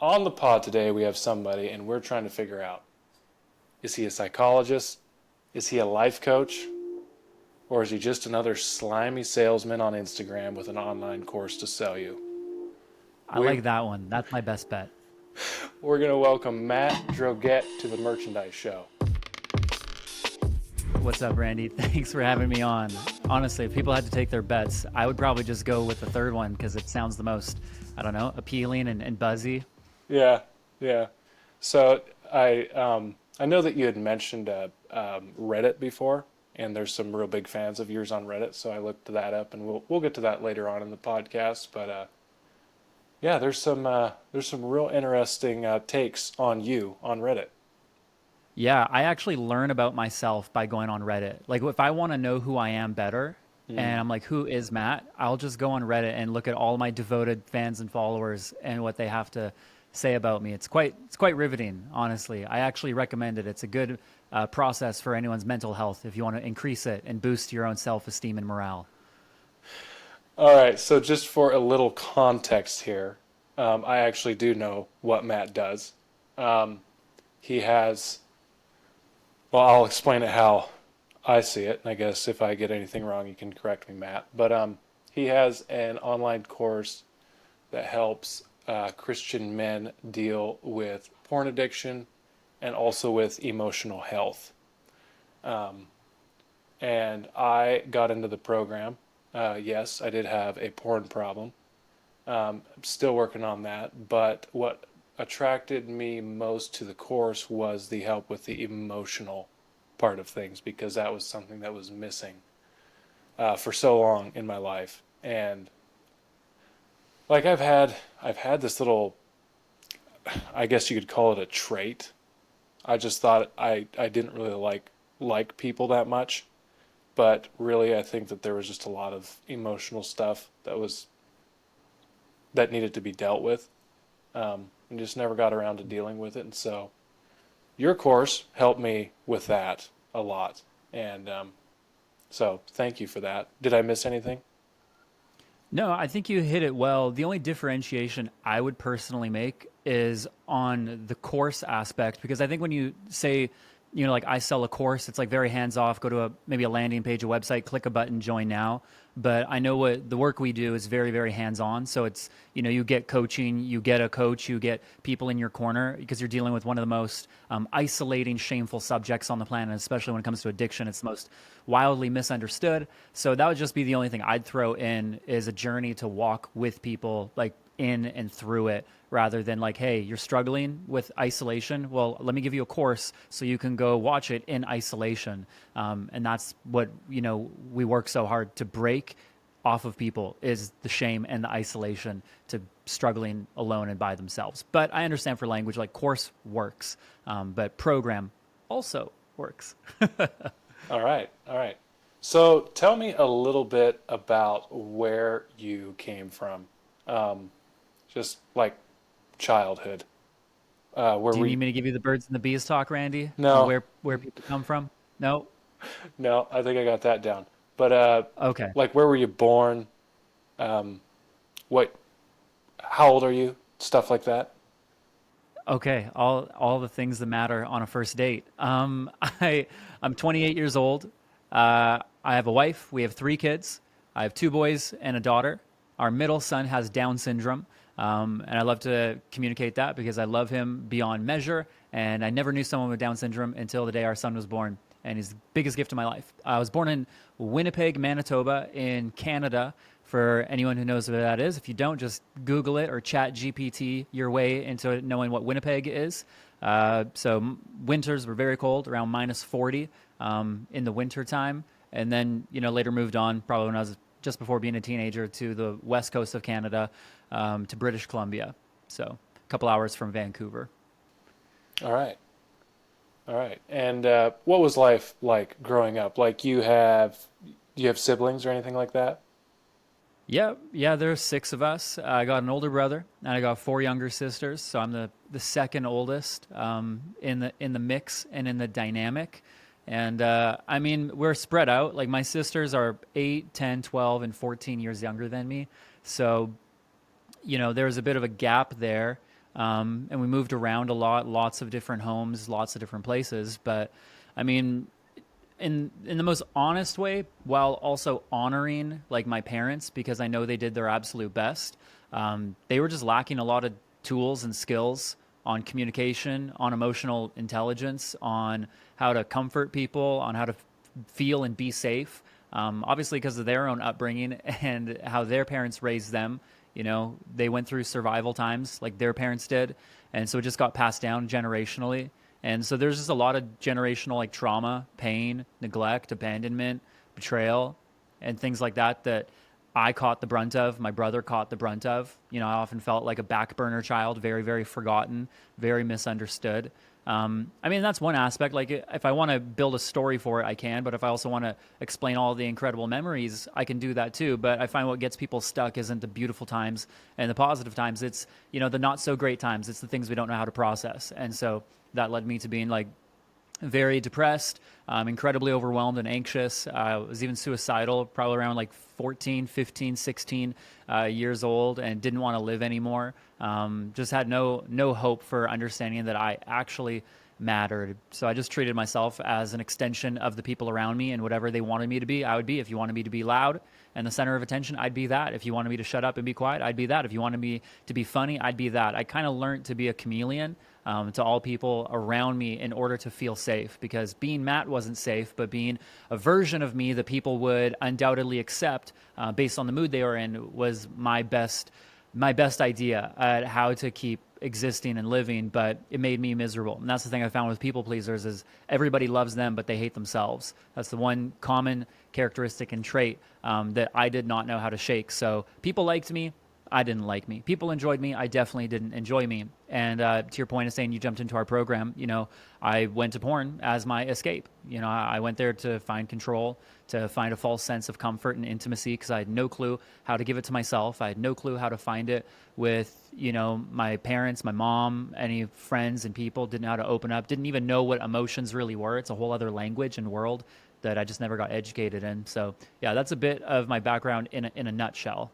on the pod today, we have somebody, and we're trying to figure out, is he a psychologist? Is he a life coach? Or is he just another slimy salesman on Instagram with an online course to sell you? I We, like that one. That's my best bet. we're going to welcome Matt Droguett to the Merchandise Show. What's up, Randy? Thanks for having me on. Honestly, if people had to take their bets, I would probably just go with the third one because it sounds the most, I don't know, appealing and buzzy. Yeah, yeah. So I know that you had mentioned Reddit before, and there's some real big fans of yours on Reddit. So I looked that up, and we'll get to that later on in the podcast. But yeah, there's some real interesting takes on you on Reddit. Yeah, I actually learn about myself by going on Reddit. Like, if I want to know who I am better, and Mm. I'm like, who is Matt? I'll just go on Reddit and look at all my devoted fans and followers and what they have to say about me. It's quite riveting, honestly. I actually recommend it. It's a good process for anyone's mental health if you want to increase it and boost your own self-esteem and morale. All right, so just for a little context here, I actually do know what Matt does. Um, he has, well, I'll explain it how I see it, and I guess if I get anything wrong, you can correct me, Matt. But he has an online course that helps Christian men deal with porn addiction and also with emotional health. Um, and I got into the program. Yes, I did have a porn problem. I'm still working on that, but what attracted me most to the course was the help with the emotional part of things because that was something that was missing for so long in my life. And like I've had this little, I guess you could call it a trait. I just thought I didn't really like people that much, but really I think that there was just a lot of emotional stuff that needed to be dealt with, and just never got around to dealing with it. And so your course helped me with that a lot, and so thank you for that. Did I miss anything? No, I think you hit it well. The only differentiation I would personally make is on the course aspect because I think when you say, like I sell a course, it's like very hands off. Go to maybe a landing page, a website, click a button, join now. But I know what the work we do is very, very hands on. So it's, you get coaching, you get a coach, you get people in your corner because you're dealing with one of the most isolating, shameful subjects on the planet, especially when it comes to addiction. It's the most wildly misunderstood. So that would just be the only thing I'd throw in is a journey to walk with people like in and through it rather than like, hey, you're struggling with isolation. Well, let me give you a course so you can go watch it in isolation. And that's what, we work so hard to break off of people is the shame and the isolation to struggling alone and by themselves. But I understand for language, like course works, but program also works. All right, all right. So tell me a little bit about where you came from, um, just like childhood. Where Do you we? need me to give you the birds and the bees talk, Randy, on No, where people come from? No? no. I think I got that down. But Okay. like, where were you born? Um, what? How old are you? Stuff like that. Okay, all the things that matter on a first date. I'm 28 years old. I have a wife. We have three kids. I have two boys and a daughter. Our middle son has Down syndrome, and I love to communicate that because I love him beyond measure. And I never knew someone with Down syndrome until the day our son was born, and he's the biggest gift of my life. I was born in Winnipeg, Manitoba, in Canada. For anyone who knows where that is, if you don't, just Google it or Chat GPT your way into knowing what Winnipeg is. So winters were very cold, around minus 40 in the winter time, and then later moved on, probably when I was just before being a teenager, to the west coast of Canada, to British Columbia. So a couple hours from Vancouver. All right, all right. And what was life like growing up? Like, do you have siblings or anything like that? Yeah, yeah, there's six of us. I got an older brother, and I got four younger sisters. So I'm the second oldest in the mix and in the dynamic. And I mean, we're spread out. Like my sisters are 8, 10, 12, and 14 years younger than me. So there's a bit of a gap there. And we moved around a lot, lots of different homes, lots of different places. But I mean, in the most honest way, while also honoring like my parents because I know they did their absolute best. They were just lacking a lot of tools and skills on communication, on emotional intelligence, on how to comfort people, on how to feel and be safe. Obviously, because of their own upbringing and how their parents raised them, you know, they went through survival times like their parents did, and so it just got passed down generationally. And so there's just a lot of generational like trauma, pain, neglect, abandonment, betrayal, and things like that that I caught the brunt of. My brother caught the brunt of. You know, I often felt like a back burner child, very, very forgotten, very misunderstood. I mean, that's one aspect. Like, if I want to build a story for it, I can. But if I also want to explain all the incredible memories, I can do that too. But I find what gets people stuck isn't the beautiful times and the positive times. It's, you know, the not so great times. It's the things we don't know how to process. And so that led me to being like very depressed, incredibly overwhelmed and anxious. Was even suicidal, probably around like 14, 15, 16 years old, and didn't want to live anymore. Just had no hope for understanding that I actually mattered. So I just treated myself as an extension of the people around me, and whatever they wanted me to be, I would be. If you wanted me to be loud and the center of attention, I'd be that. If you wanted me to shut up and be quiet, I'd be that. If you wanted me to be funny, I'd be that. I kind of learned to be a chameleon to all people around me in order to feel safe, because being Matt wasn't safe, but being a version of me that people would undoubtedly accept based on the mood they were in was my best idea at how to keep existing and living, but it made me miserable. And that's the thing I found with people pleasers is everybody loves them, but they hate themselves. That's the one common characteristic and trait that I did not know how to shake. So people liked me. I didn't like me. People enjoyed me. I definitely didn't enjoy me. And to your point of saying you jumped into our program, you know, I went to porn as my escape. You know, I went there to find control, to find a false sense of comfort and intimacy because I had no clue how to give it to myself. I had no clue how to find it with, you know, my parents, my mom, any friends and people. Didn't know how to open up. Didn't even know what emotions really were. It's a whole other language and world that I just never got educated in. So yeah, that's a bit of my background in a nutshell.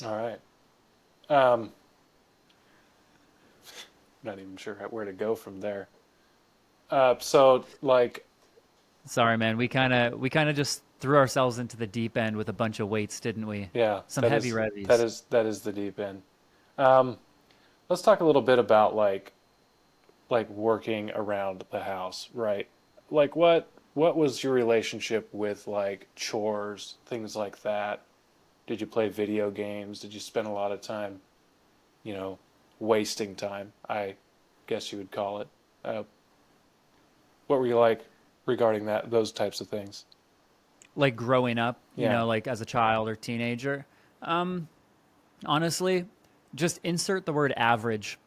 All right. Um, Not even sure where to go from there. So like, Sorry, man. We kind of just threw ourselves into the deep end with a bunch of weights, didn't we? yeah, Some heavy revies. that is the deep end. Um, let's talk a little bit about like working around the house, right? Like what was your relationship with like chores, things like that? Did you play video games? Did you spend a lot of time, you know, wasting time? I guess you would call it. Uh, what were you like regarding those types of things? Like growing up, you Yeah. know, like as a child or teenager. Um, Honestly, just insert the word average,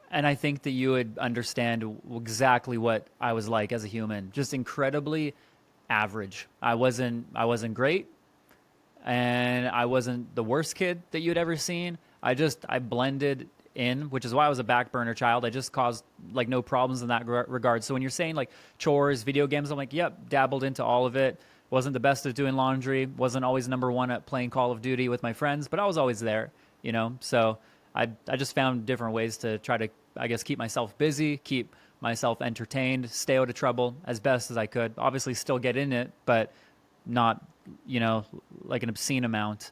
and I think that you would understand exactly what I was like as a human. Just incredibly average. I wasn't great, and I wasn't the worst kid that you'd ever seen. I blended in, which is why I was a back burner child. I just caused like no problems in that regard. So when you're saying like chores, video games, I'm like, yep, dabbled into all of it. Wasn't the best at doing laundry. Wasn't always number one at playing Call of Duty with my friends, but I was always there, you know. So I just found different ways to try to, I guess, keep myself busy, keep myself entertained, stay out of trouble as best as I could. Obviously, still get in it, but not, you know, like an obscene amount.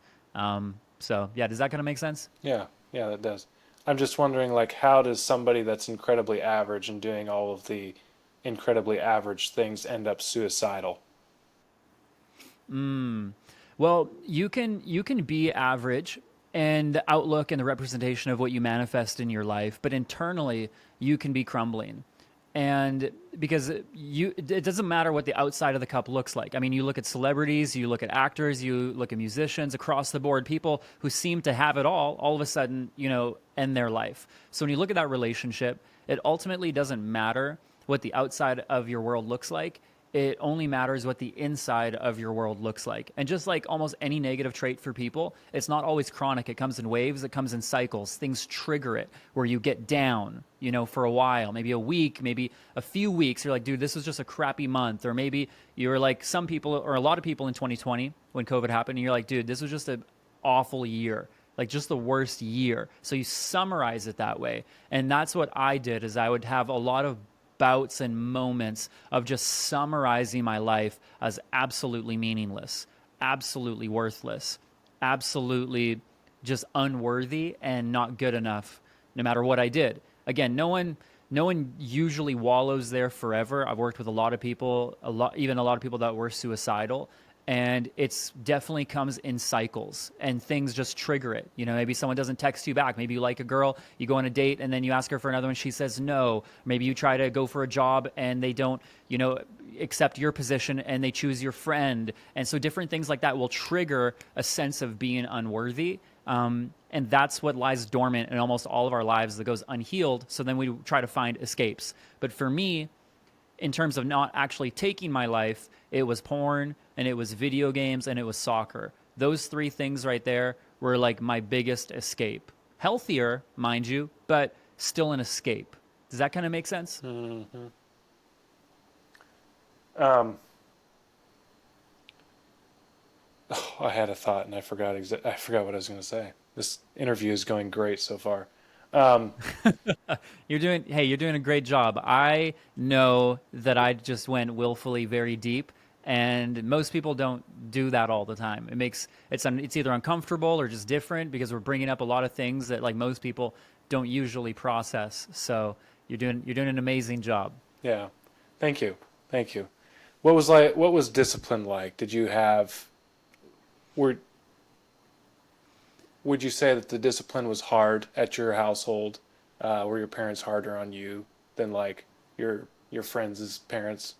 So yeah, does that kind of make sense? Yeah, yeah, that does. I'm just wondering, like, how does somebody that's incredibly average and doing all of the incredibly average things end up suicidal? Well, you can be average and the outlook and the representation of what you manifest in your life, but internally you can be crumbling. And because it doesn't matter what the outside of the cup looks like. I mean, you look at celebrities, you look at actors, you look at musicians across the board, people who seem to have it all of a sudden, you know, end their life. So when you look at that relationship, it ultimately doesn't matter what the outside of your world looks like. It only matters what the inside of your world looks like. And just like almost any negative trait for people, it's not always chronic. It comes in waves, it comes in cycles. Things trigger it where you get down, you know, for a while, maybe a week, maybe a few weeks. You're like, dude, this was just a crappy month. Or maybe you were like some people or a lot of people in 2020 when COVID happened, and you're like, dude, this was just an awful year. like just the worst year. So you summarize it that way. And that's what I did is I would have a lot of bouts and moments of just summarizing my life as absolutely meaningless, absolutely worthless, absolutely just unworthy and not good enough no matter what I did. Again, no one usually wallows there forever. I've worked with a lot of people, even a lot of people that were suicidal, and it's definitely comes in cycles and things just trigger it. Maybe someone doesn't text you back. Maybe you like a girl, you go on a date and then you ask her for another one, she says no. Maybe you try to go for a job and they don't, accept your position and they choose your friend. And so different things like that will trigger a sense of being unworthy. And that's what lies dormant in almost all of our lives that goes unhealed. So then we try to find escapes. But for me, in terms of not actually taking my life, it was porn and it was video games and it was soccer. Those three things right there were like my biggest escape. Healthier, mind you, but still an escape. Does that kind of make sense? Mm-hmm. I had a thought and I forgot. I forgot what I was going to say. This interview is going great so far. Um, You're doing a great job. I know that I just went willfully very deep, and most people don't do that all the time. It's either uncomfortable or just different because we're bringing up a lot of things that like most people don't usually process. So you're doing an amazing job. yeah. Thank you. Thank you. What was discipline like? Did you have were Would you say that the discipline was hard at your household? Were your parents harder on you than like your friends' parents?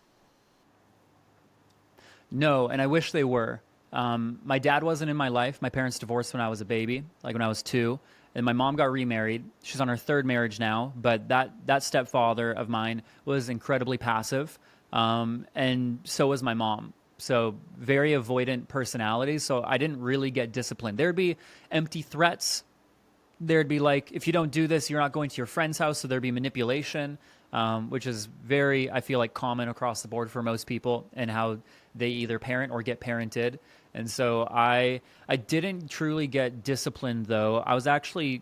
No, and I wish they were. My dad wasn't in my life. My parents divorced when I was a baby, like when I was 2. And my mom got remarried. She's on her 3rd marriage now, but that stepfather of mine was incredibly passive, and so was my mom. So very avoidant personalities. So I didn't really get disciplined. There'd be empty threats. There'd be like, if you don't do this, you're not going to your friend's house. So there'd be manipulation, which is very, I feel like, common across the board for most people and how they either parent or get parented. And so I didn't truly get disciplined, though. I was actually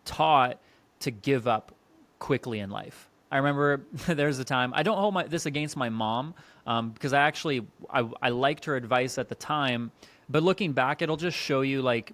taught to give up quickly in life. I remember there's a time, I don't hold this against my mom, because I liked her advice at the time. But looking back, it'll just show you, like,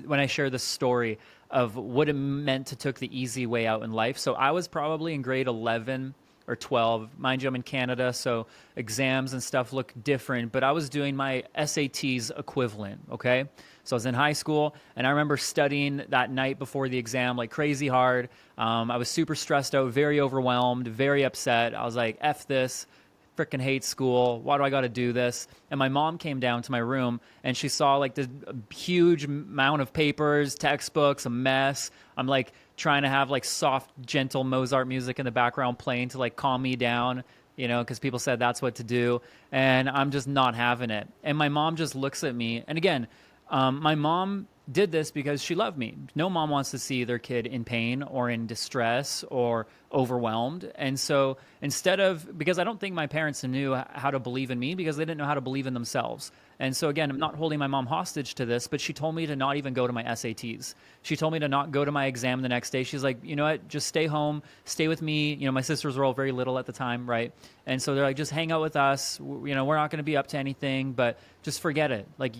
when I share this story of what it meant to take the easy way out in life. So I was probably in grade 11 or 12. Mind you, I'm in Canada, so exams and stuff look different, but I was doing my SATs equivalent, okay? So I was in high school, and I remember studying that night before the exam like crazy hard. I was super stressed out, very overwhelmed, very upset. I was like, F this. Freaking hate school. Why do I got to do this? And my mom came down to my room and she saw like this huge amount of papers, textbooks, a mess. I'm like trying to have like soft, gentle Mozart music in the background playing to like calm me down, because people said that's what to do. And I'm just not having it. And my mom just looks at me. And again, my mom did this because she loved me. No mom wants to see their kid in pain or in distress or overwhelmed. And so because I don't think my parents knew how to believe in me because they didn't know how to believe in themselves. And so again, I'm not holding my mom hostage to this, but she told me to not even go to my SATs. She told me to not go to my exam the next day. She's like, you know what, just stay home, stay with me. My sisters were all very little at the time, right? And so they're like, just hang out with us. We're not going to be up to anything, but just forget it. Like,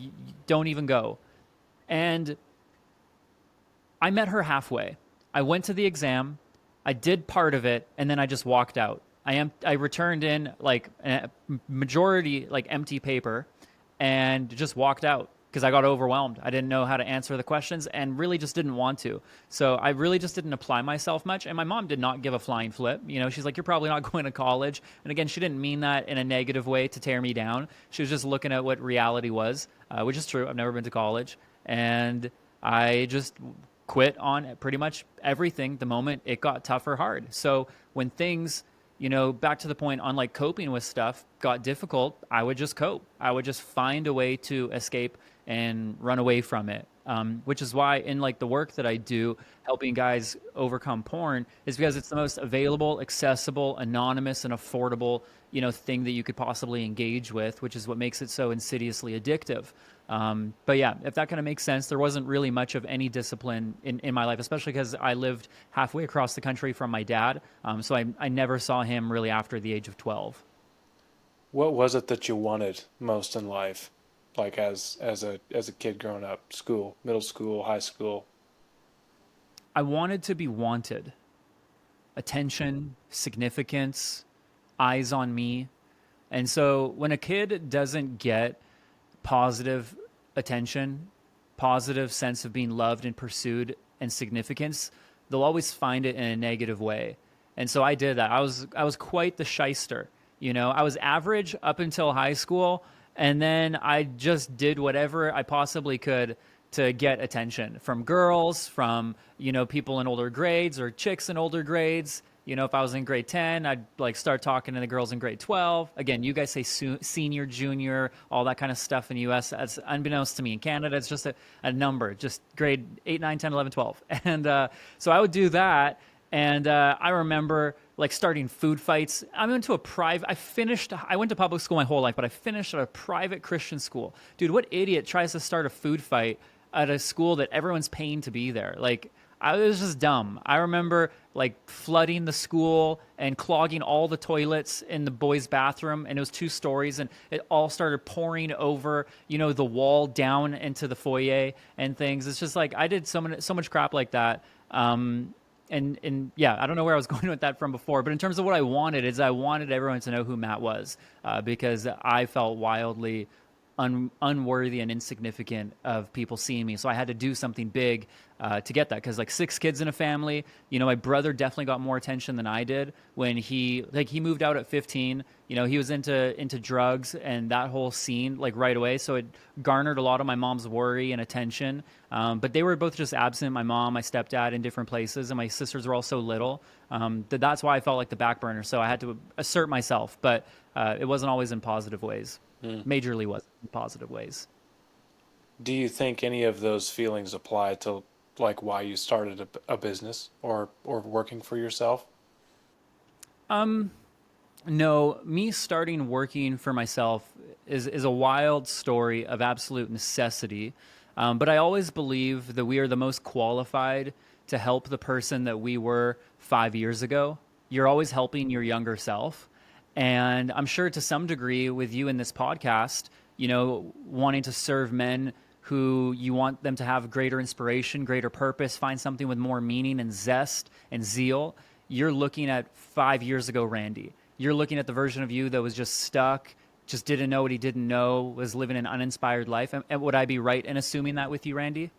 don't even go. And I met her halfway. I went to the exam, I did part of it, and then I just walked out. I returned in like a majority like empty paper and just walked out because I got overwhelmed. I didn't know how to answer the questions and really just didn't want to. So I really just didn't apply myself much. And my mom did not give a flying flip. She's like, you're probably not going to college. And again, she didn't mean that in a negative way to tear me down. She was just looking at what reality was, which is true. I've never been to college. And I just quit on pretty much everything the moment it got tough or hard. So when things, back to the point on like coping with stuff got difficult, I would just cope. I would just find a way to escape and run away from it. which is why in like the work that I do, helping guys overcome porn is because it's the most available, accessible, anonymous, and affordable, thing that you could possibly engage with, which is what makes it so insidiously addictive. But yeah, if that kind of makes sense, there wasn't really much of any discipline in my life, especially because I lived halfway across the country from my dad. So I never saw him really after the age of 12. What was it that you wanted most in life, like as a kid growing up, school, middle school, high school? I wanted to be wanted, attention, significance, eyes on me. And so when a kid doesn't get positive attention, positive sense of being loved and pursued and significance, they'll always find it in a negative way. And so I did that. I was quite the shyster. I was average up until high school, and then I just did whatever I possibly could to get attention from girls, from people in older grades or chicks in older grades. If I was in grade 10, I'd like start talking to the girls in grade 12. Again, you guys say senior, junior, all that kind of stuff in the US. That's unbeknownst to me. In Canada, it's just a number, just grade 8, 9, 10, 11, 12. And so I would do that. And I remember like starting food fights. I went to I went to public school my whole life, but I finished at a private Christian school. Dude, what idiot tries to start a food fight at a school that everyone's paying to be there? Like, I was just dumb. I remember like flooding the school and clogging all the toilets in the boys' bathroom, and it was 2 stories, and it all started pouring over, the wall down into the foyer and things. It's just like I did so much crap like that. And yeah, I don't know where I was going with that from before, but in terms of what I wanted is I wanted everyone to know who Matt was, because I felt wildly unworthy and insignificant of people seeing me. So I had to do something big to get that. Because like 6 kids in a family, my brother definitely got more attention than I did when he moved out at 15. He was into drugs and that whole scene like right away. So it garnered a lot of my mom's worry and attention. But they were both just absent. My mom, my stepdad in different places, and my sisters were all so little. That's why I felt like the back burner. So I had to assert myself, but it wasn't always in positive ways. Majorly was in positive ways. Do you think any of those feelings apply to like why you started a business or working for yourself? No, me starting working for myself is a wild story of absolute necessity. But I always believe that we are the most qualified to help the person that we were 5 years ago. You're always helping your younger self. And I'm sure to some degree with you in this podcast, wanting to serve men who you want them to have greater inspiration, greater purpose, find something with more meaning and zest and zeal. You're looking at 5 years ago, Randy. You're looking at the version of you that was just stuck, just didn't know what he didn't know, was living an uninspired life. And would I be right in assuming that with you, Randy?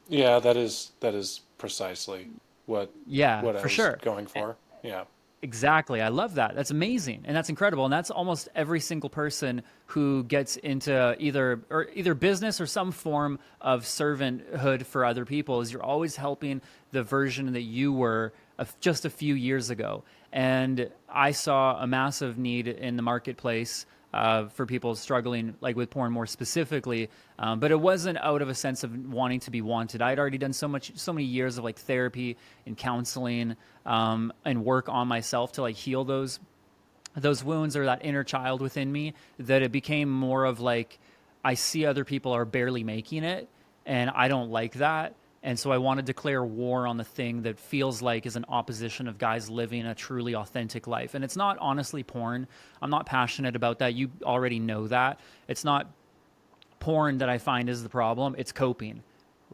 Yeah, that is precisely what Yeah, what I for was sure. going for. Yeah. Exactly. I love that. That's amazing. And that's incredible. And that's almost every single person who gets into either business or some form of servanthood for other people is you're always helping the version that you were just a few years ago. And I saw a massive need in the marketplace for people struggling like with porn more specifically, but it wasn't out of a sense of wanting to be wanted. I'd already done so many years of like therapy and counseling and work on myself to like heal those wounds or that inner child within me that it became more of like I see other people are barely making it, and I don't like that. And so I want to declare war on the thing that feels like is an opposition of guys living a truly authentic life. And it's not honestly porn. I'm not passionate about that. You already know that. It's not porn that I find is the problem. It's coping.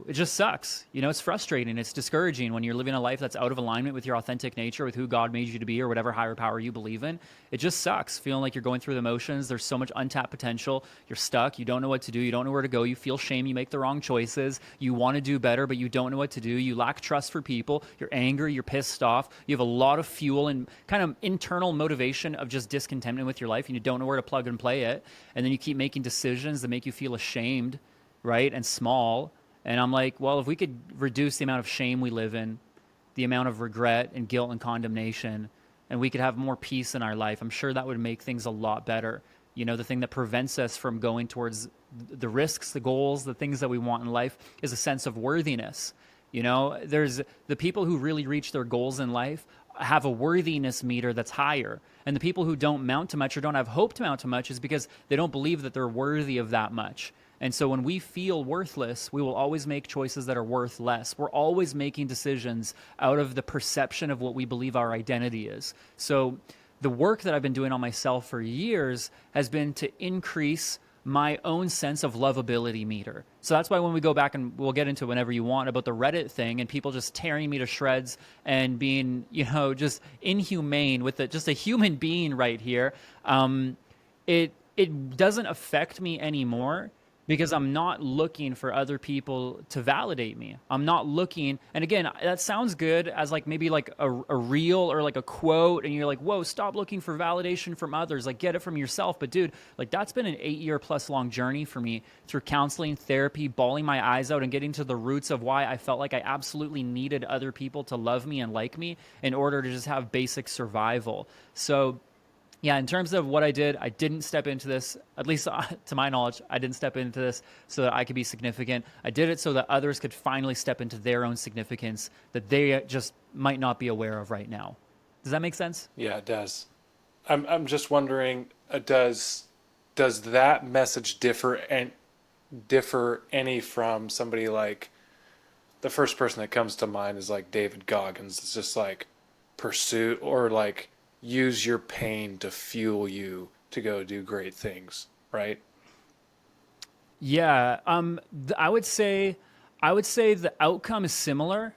It just sucks. It's frustrating. It's discouraging when you're living a life that's out of alignment with your authentic nature, with who God made you to be or whatever higher power you believe in. It just sucks feeling like you're going through the motions. There's so much untapped potential. You're stuck. You don't know what to do. You don't know where to go. You feel shame. You make the wrong choices. You want to do better, but you don't know what to do. You lack trust for people. You're angry. You're pissed off. You have a lot of fuel and kind of internal motivation of just discontentment with your life, and you don't know where to plug and play it. And then you keep making decisions that make you feel ashamed, right, and small. And I'm like, well, if we could reduce the amount of shame we live in, the amount of regret and guilt and condemnation, and we could have more peace in our life, I'm sure that would make things a lot better. You know, the thing that prevents us from going towards the risks, the goals, the things that we want in life is a sense of worthiness. You know, there's the people who really reach their goals in life have a worthiness meter that's higher. And the people who don't mount to much or don't have hope to mount to much is because they don't believe that they're worthy of that much. And so when we feel worthless, we will always make choices that are worth less. We're always making decisions out of the perception of what we believe our identity is. So the work that I've been doing on myself for years has been to increase my own sense of lovability meter. So that's why when we go back, and we'll get into it whenever you want, about the Reddit thing and people just tearing me to shreds and being, you know, just inhumane with just a human being right here, it doesn't affect me anymore because I'm not looking for other people to validate me. I'm not looking, and again, that sounds good as like maybe like a reel or like a quote, and you're like, whoa, stop looking for validation from others, like get it from yourself. But dude, like that's been an 8-year plus long journey for me through counseling, therapy, bawling my eyes out and getting to the roots of why I felt like I absolutely needed other people to love me and like me in order to just have basic survival. So yeah, in terms of what I didn't step into this, at least to my knowledge, I didn't step into this so that I could be significant. I did it so that others could finally step into their own significance that they just might not be aware of right now. Does that make sense? Yeah, it does. I'm just wondering, does that message differ any from somebody like the first person that comes to mind is like David Goggins? It's just like pursue or like use your pain to fuel you to go do great things, right? Yeah, I would say the outcome is similar.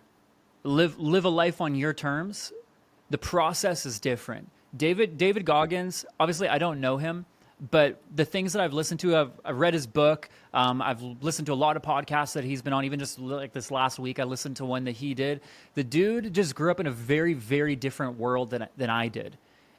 Live a life on your terms. The process is different. David Goggins, obviously I don't know him, but the things that I've listened to, I've read his book. I've listened to a lot of podcasts that he's been on. Even just like this last week, I listened to one that he did. The dude just grew up in a very, very different world than I did.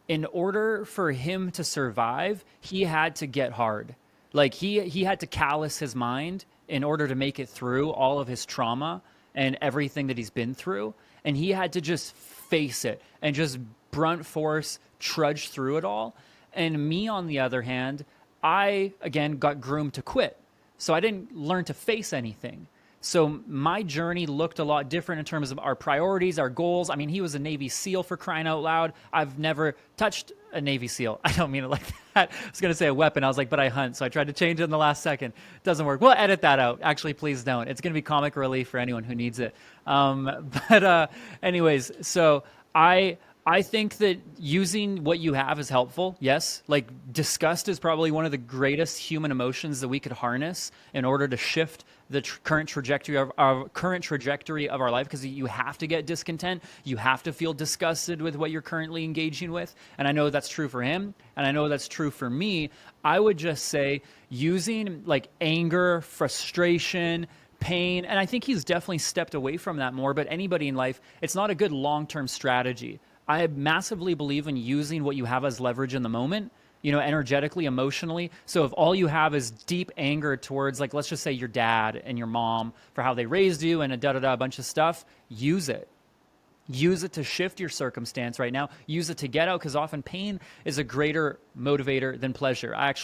In order for him to survive, he had to get hard. Like he had to callous his mind in order to make it through all of his trauma and everything that he's been through. And he had to just face it and just brunt force trudge through it all. And me, on the other hand, I, again, got groomed to quit. So I didn't learn to face anything. So my journey looked a lot different in terms of our priorities, our goals. I mean, he was a Navy SEAL, for crying out loud. I've never touched a Navy SEAL. I don't mean it like that. I was going to say a weapon. I was like, but I hunt. So I tried to change it in the last second. Doesn't work. We'll edit that out. Actually, please don't. It's going to be comic relief for anyone who needs it. Anyways, so I think that using what you have is helpful. Yes, like disgust is probably one of the greatest human emotions that we could harness in order to shift the current trajectory of our life, because you have to get discontent. You have to feel disgusted with what you're currently engaging with. And I know that's true for him, and I know that's true for me. I would just say using like anger, frustration, pain, and I think he's definitely stepped away from that more, but anybody in life, it's not a good long-term strategy. I massively believe in using what you have as leverage in the moment, you know, energetically, emotionally. So if all you have is deep anger towards, like, let's just say your dad and your mom for how they raised you and a bunch of stuff, use it. Use it to shift your circumstance right now. Use it to get out, because often pain is a greater motivator than pleasure. I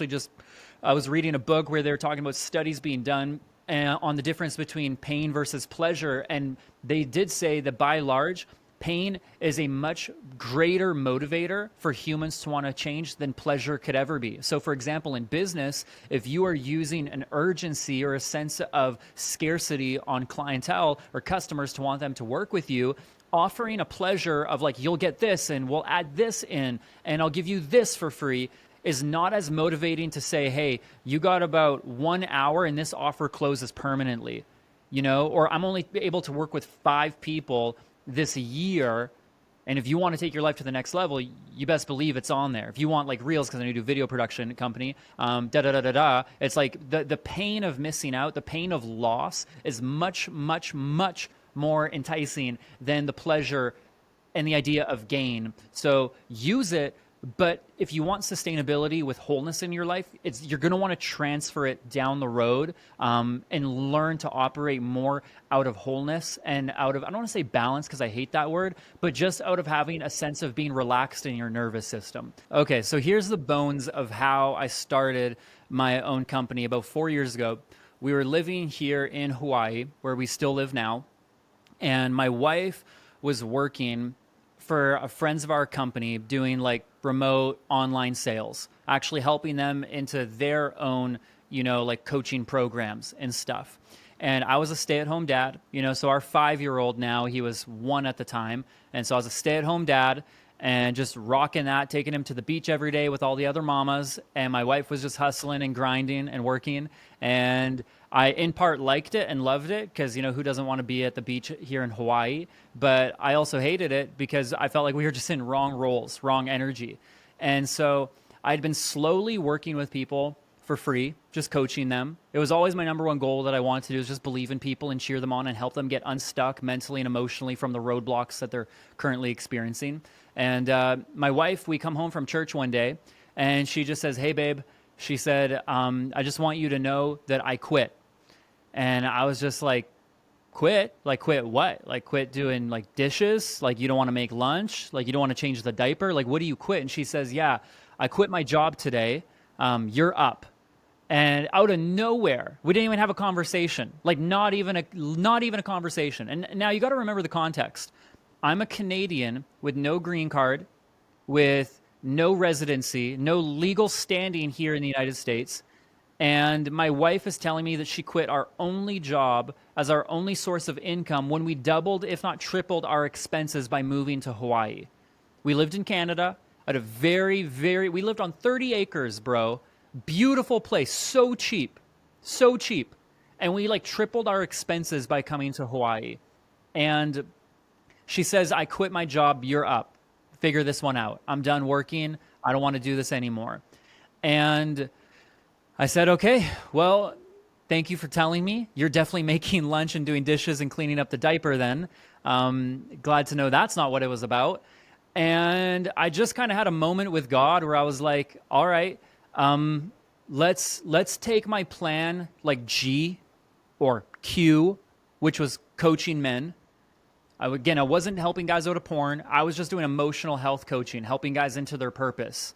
was reading a book where they were talking about studies being done on the difference between pain versus pleasure. And they did say that by and large, pain is a much greater motivator for humans to want to change than pleasure could ever be. So for example, in business, if you are using an urgency or a sense of scarcity on clientele or customers to want them to work with you, offering a pleasure of like, you'll get this and we'll add this in and I'll give you this for free is not as motivating to say, hey, you got about 1 hour and this offer closes permanently, you know, or I'm only able to work with 5 people this year, and if you want to take your life to the next level, you best believe it's on there. If you want like reels, because I do video production company, it's like the pain of missing out, the pain of loss is much, much, much more enticing than the pleasure and the idea of gain. So use it But if you want sustainability with wholeness in your life, you're going to want to transfer it down the road, and learn to operate more out of wholeness and out of, I don't want to say balance because I hate that word, but just out of having a sense of being relaxed in your nervous system. Okay, so here's the bones of how I started my own company about 4 years ago. We were living here in Hawaii, where we still live now, and my wife was working for friends of our company doing like remote online sales, actually helping them into their own, like coaching programs and stuff. And I was a stay-at-home dad, so our 5-year-old now, he was 1 at the time. And so I was a stay-at-home dad and just rocking that, taking him to the beach every day with all the other mamas. And my wife was just hustling and grinding and working. And I, in part, liked it and loved it because, who doesn't want to be at the beach here in Hawaii? But I also hated it because I felt like we were just in wrong roles, wrong energy. And so I'd been slowly working with people for free, just coaching them. It was always my number one goal that I wanted to do, is just believe in people and cheer them on and help them get unstuck mentally and emotionally from the roadblocks that they're currently experiencing. And my wife, we come home from church one day, and she just says, "Hey, babe," she said, "I just want you to know that I quit." And I was just like, "Quit? Like quit what? Like quit doing like dishes? Like you don't want to make lunch? Like you don't want to change the diaper? Like what do you quit?" And she says, "Yeah, I quit my job today. You're up." And out of nowhere, we didn't even have a conversation, like not even a conversation. And now you got to remember the context. I'm a Canadian with no green card, with no residency, no legal standing here in the United States. And my wife is telling me that she quit our only job as our only source of income when we doubled, if not tripled, our expenses by moving to Hawaii. We lived in Canada at a we lived on 30 acres, bro. Beautiful place, so cheap, so cheap. And we like tripled our expenses by coming to Hawaii. And she says, "I quit my job, you're up. Figure this one out. I'm done working. I don't want to do this anymore." And I said, "Okay, well, thank you for telling me. You're definitely making lunch and doing dishes and cleaning up the diaper then. Glad to know that's not what it was about." And I just kind of had a moment with God where I was like, all right, let's take my plan like G or Q, which was coaching men. I wasn't helping guys out of porn. I was just doing emotional health coaching, helping guys into their purpose.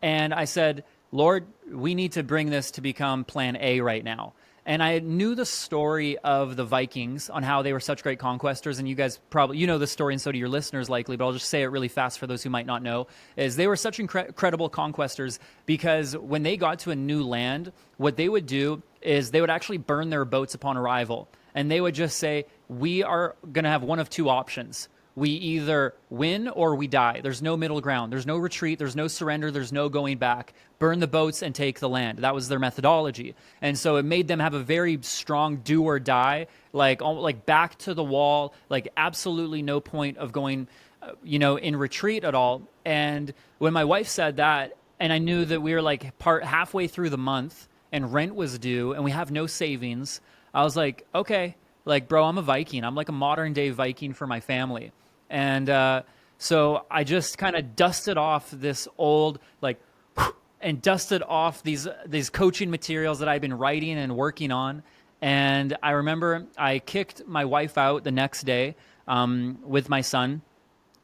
And I said, "Lord, we need to bring this to become plan A right now." And I knew the story of the Vikings on how they were such great conquestors. And you guys probably, you know the story, and so do your listeners likely, but I'll just say it really fast for those who might not know, is they were such incredible conquestors because when they got to a new land, what they would do is they would actually burn their boats upon arrival. And they would just say, "We are going to have one of two options. We either win or we die. There's no middle ground. There's no retreat. There's no surrender. There's no going back. Burn the boats and take the land." That was their methodology. And so it made them have a very strong do or die, like back to the wall, like absolutely no point of going, in retreat at all. And when my wife said that, and I knew that we were like halfway through the month and rent was due and we have no savings, I was like, okay, like, bro, I'm a Viking. I'm like a modern day Viking for my family. And so I just kind of dusted off this old, and dusted off these coaching materials that I've been writing and working on. And I remember I kicked my wife out the next day with my son.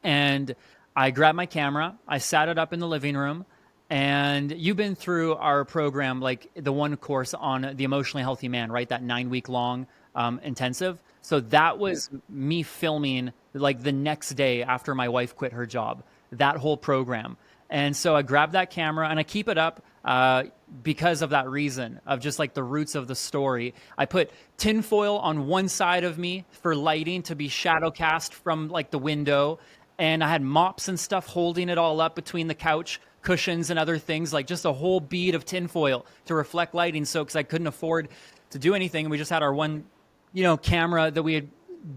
And I grabbed my camera. I sat it up in the living room. And you've been through our program, like the one course on the emotionally healthy man, right? That 9-week long intensive. So that was me filming like the next day after my wife quit her job, that whole program. And so I grabbed that camera and I keep it up because of that reason, of just like the roots of the story. I put tinfoil on one side of me for lighting to be shadow cast from like the window. And I had mops and stuff holding it all up between the couch cushions and other things, like just a whole bead of tinfoil to reflect lighting. So, because I couldn't afford to do anything, we just had our one, camera that we had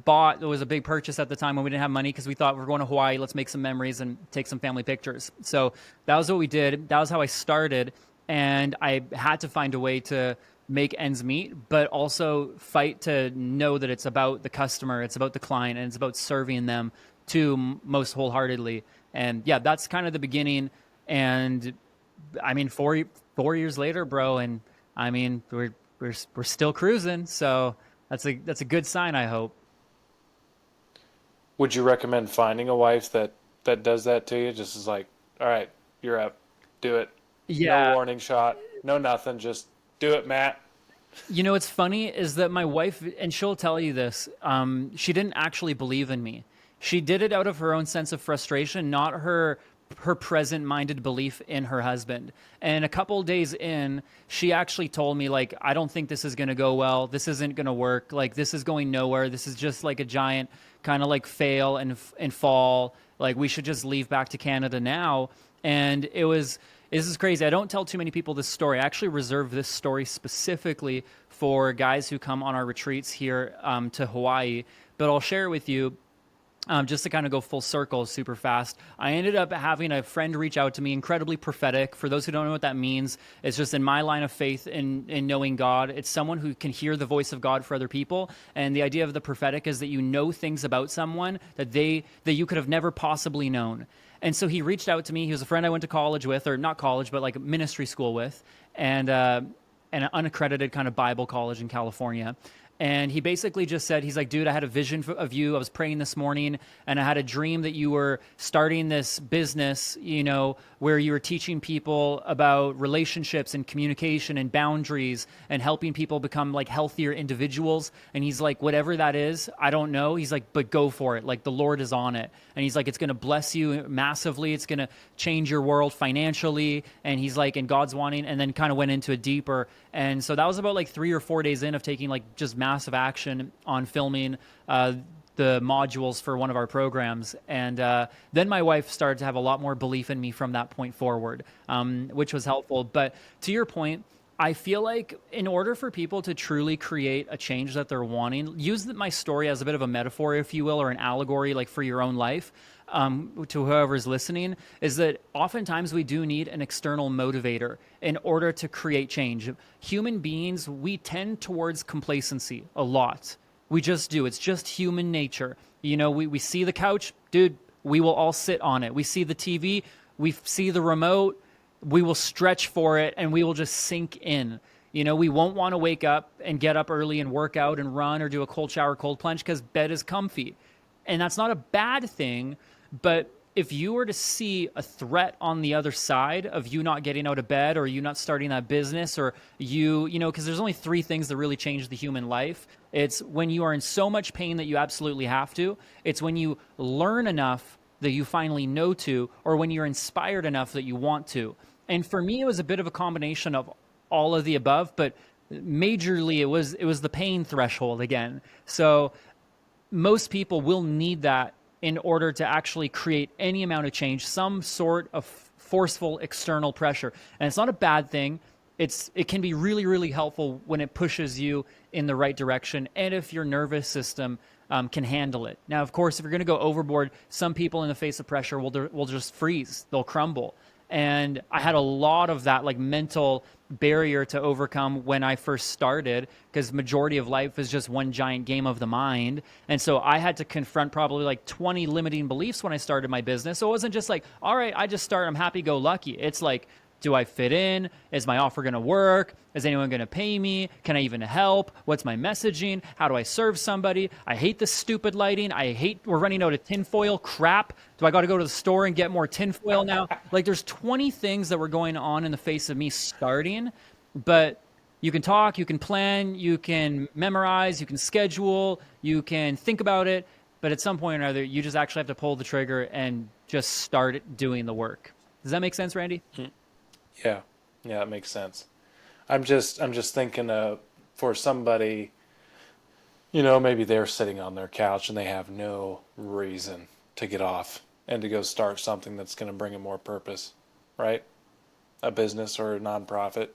bought. That was a big purchase at the time when we didn't have money because we thought we're going to Hawaii. Let's make some memories and take some family pictures. So that was what we did. That was how I started. And I had to find a way to make ends meet, but also fight to know that it's about the customer, it's about the client, and it's about serving them too most wholeheartedly. And yeah, that's kind of the beginning. And I mean, 4 years later, bro, and I mean, we're still cruising. So that's a good sign, I hope. Would you recommend finding a wife that does that to you? Just is like, all right, you're up, do it. No Yeah. warning shot, no nothing. Just do it, Matt. You know, what's funny is that my wife, and she'll tell you this, she didn't actually believe in me. She did it out of her own sense of frustration, not her present-minded belief in her husband. And a couple days in, she actually told me, like, I don't think this is going to go well. This isn't going to work. Like, this is going nowhere. This is just like a giant kind of like fail and fall. Like, we should just leave back to Canada now. And this is crazy. I don't tell too many people this story. I actually reserve this story specifically for guys who come on our retreats here to Hawaii. But I'll share it with you just to kind of go full circle super fast. I ended up having a friend reach out to me, incredibly prophetic. For those who don't know what that means, it's just in my line of faith in knowing God. It's someone who can hear the voice of God for other people. And the idea of the prophetic is that you know things about someone that you could have never possibly known. And so he reached out to me. He was a friend I went to college with, or not college, but like ministry school with, and an unaccredited kind of Bible college in California. And he basically just said, he's like, dude, I had a vision of you. I was praying this morning and I had a dream that you were starting this business, where you were teaching people about relationships and communication and boundaries and helping people become like healthier individuals. And he's like, whatever that is, I don't know. He's like, but go for it. Like the Lord is on it. And he's like, it's going to bless you massively. It's going to change your world financially. And he's like, and God's wanting, and then kind of went into it deeper. And so that was about like 3 or 4 days in of taking like just massive action on filming the modules for one of our programs. And then my wife started to have a lot more belief in me from that point forward, which was helpful. But to your point, I feel like in order for people to truly create a change that they're wanting, use my story as a bit of a metaphor, if you will, or an allegory, like for your own life, to whoever's listening, is that oftentimes we do need an external motivator in order to create change. Human beings, we tend towards complacency a lot. We just do. It's just human nature. We see the couch, dude, we will all sit on it. We see the TV, we see the remote, we will stretch for it, and we will just sink in. We won't want to wake up and get up early and work out and run or do a cold shower, cold plunge because bed is comfy. And that's not a bad thing, but if you were to see a threat on the other side of you not getting out of bed or you not starting that business, or because there's only 3 things that really change the human life. It's when you are in so much pain that you absolutely have to. It's when you learn enough that you finally know to, or when you're inspired enough that you want to. And for me, it was a bit of a combination of all of the above, but majorly it was the pain threshold again. So most people will need that in order to actually create any amount of change, some sort of forceful external pressure. And it's not a bad thing. It can be really, really helpful when it pushes you in the right direction, and if your nervous system can handle it. Now, of course, if you're going to go overboard, some people in the face of pressure will just freeze. They'll crumble. And I had a lot of that like mental barrier to overcome when I first started, because majority of life is just one giant game of the mind. And so I had to confront probably like 20 limiting beliefs when I started my business. So it wasn't just like, all right, I just start, I'm happy go lucky. It's like, do I fit in? Is my offer going to work? Is anyone going to pay me? Can I even help? What's my messaging? How do I serve somebody? I hate this stupid lighting. We're running out of tinfoil. Crap. Do I got to go to the store and get more tinfoil now? Like there's 20 things that were going on in the face of me starting, but you can talk, you can plan, you can memorize, you can schedule, you can think about it. But at some point or other, you just actually have to pull the trigger and just start doing the work. Does that make sense, Randy? Yeah, yeah, that makes sense. I'm just thinking for somebody, maybe they're sitting on their couch and they have no reason to get off and to go start something that's going to bring them more purpose, right? A business or a nonprofit.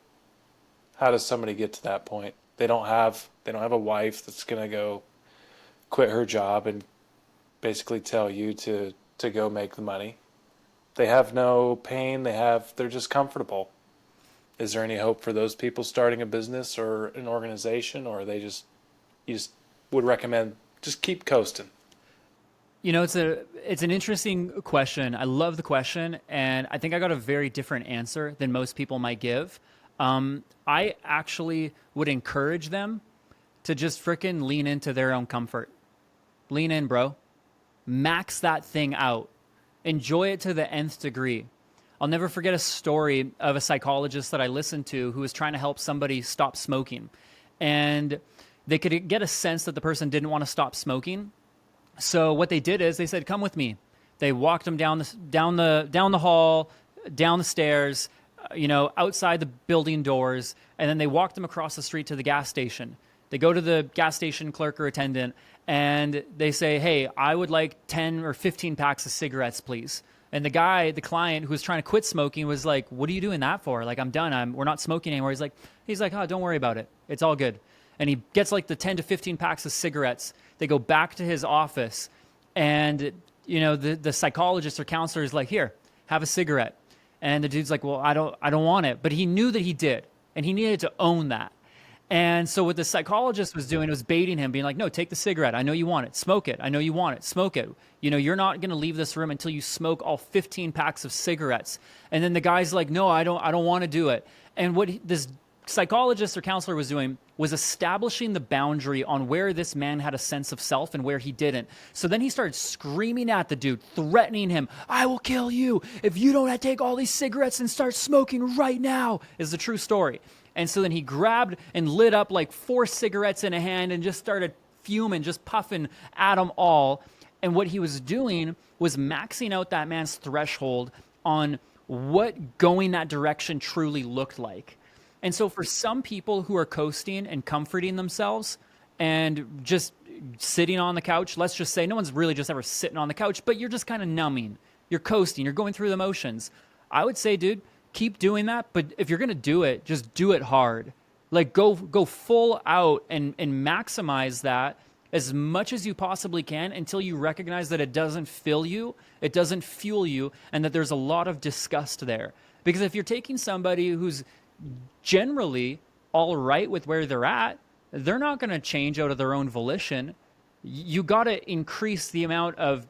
How does somebody get to that point? They don't have a wife that's going to go quit her job and basically tell you to go make the money. They have no pain. They're just comfortable. Is there any hope for those people starting a business or an organization, or you just would recommend just keep coasting? It's an interesting question. I love the question, and I think I got a very different answer than most people might give. I actually would encourage them to just frickin' lean into their own comfort. Lean in, bro. Max that thing out. Enjoy it to the nth degree. I'll never forget a story of a psychologist that I listened to who was trying to help somebody stop smoking. And they could get a sense that the person didn't want to stop smoking. So what they did is they said, "Come with me." They walked them down the hall, down the stairs, outside the building doors, and then they walked them across the street to the gas station. They go to the gas station clerk or attendant, and they say, "Hey, I would like 10 or 15 packs of cigarettes, please." And the client who was trying to quit smoking was like, "What are you doing that for? Like, I'm done. We're not smoking anymore." He's like, "Oh, don't worry about it. It's all good." And he gets like the 10 to 15 packs of cigarettes. They go back to his office, and the psychologist or counselor is like, "Here, have a cigarette." And the dude's like, "Well, I don't want it." But he knew that he did, and he needed to own that. And so what the psychologist was doing was baiting him, being like, "No, take the cigarette. I know you want it. Smoke it. I know you want it. Smoke it. You're not going to leave this room until you smoke all 15 packs of cigarettes." And then the guy's like, "No, I don't want to do it." And what this psychologist or counselor was doing was establishing the boundary on where this man had a sense of self and where he didn't. So then he started screaming at the dude, threatening him. "I will kill you if you don't take all these cigarettes and start smoking right now," is the true story. And so then he grabbed and lit up like 4 cigarettes in a hand and just started fuming, just puffing at them all. And what he was doing was maxing out that man's threshold on what going that direction truly looked like. And so for some people who are coasting and comforting themselves and just sitting on the couch, let's just say no one's really just ever sitting on the couch, but you're just kind of numbing, you're coasting, you're going through the motions. I would say, dude, keep doing that. But if you're going to do it, just do it hard. Like go full out and maximize that as much as you possibly can until you recognize that it doesn't fill you, it doesn't fuel you, and that there's a lot of disgust there. Because if you're taking somebody who's generally all right with where they're at, they're not going to change out of their own volition. You got to increase the amount of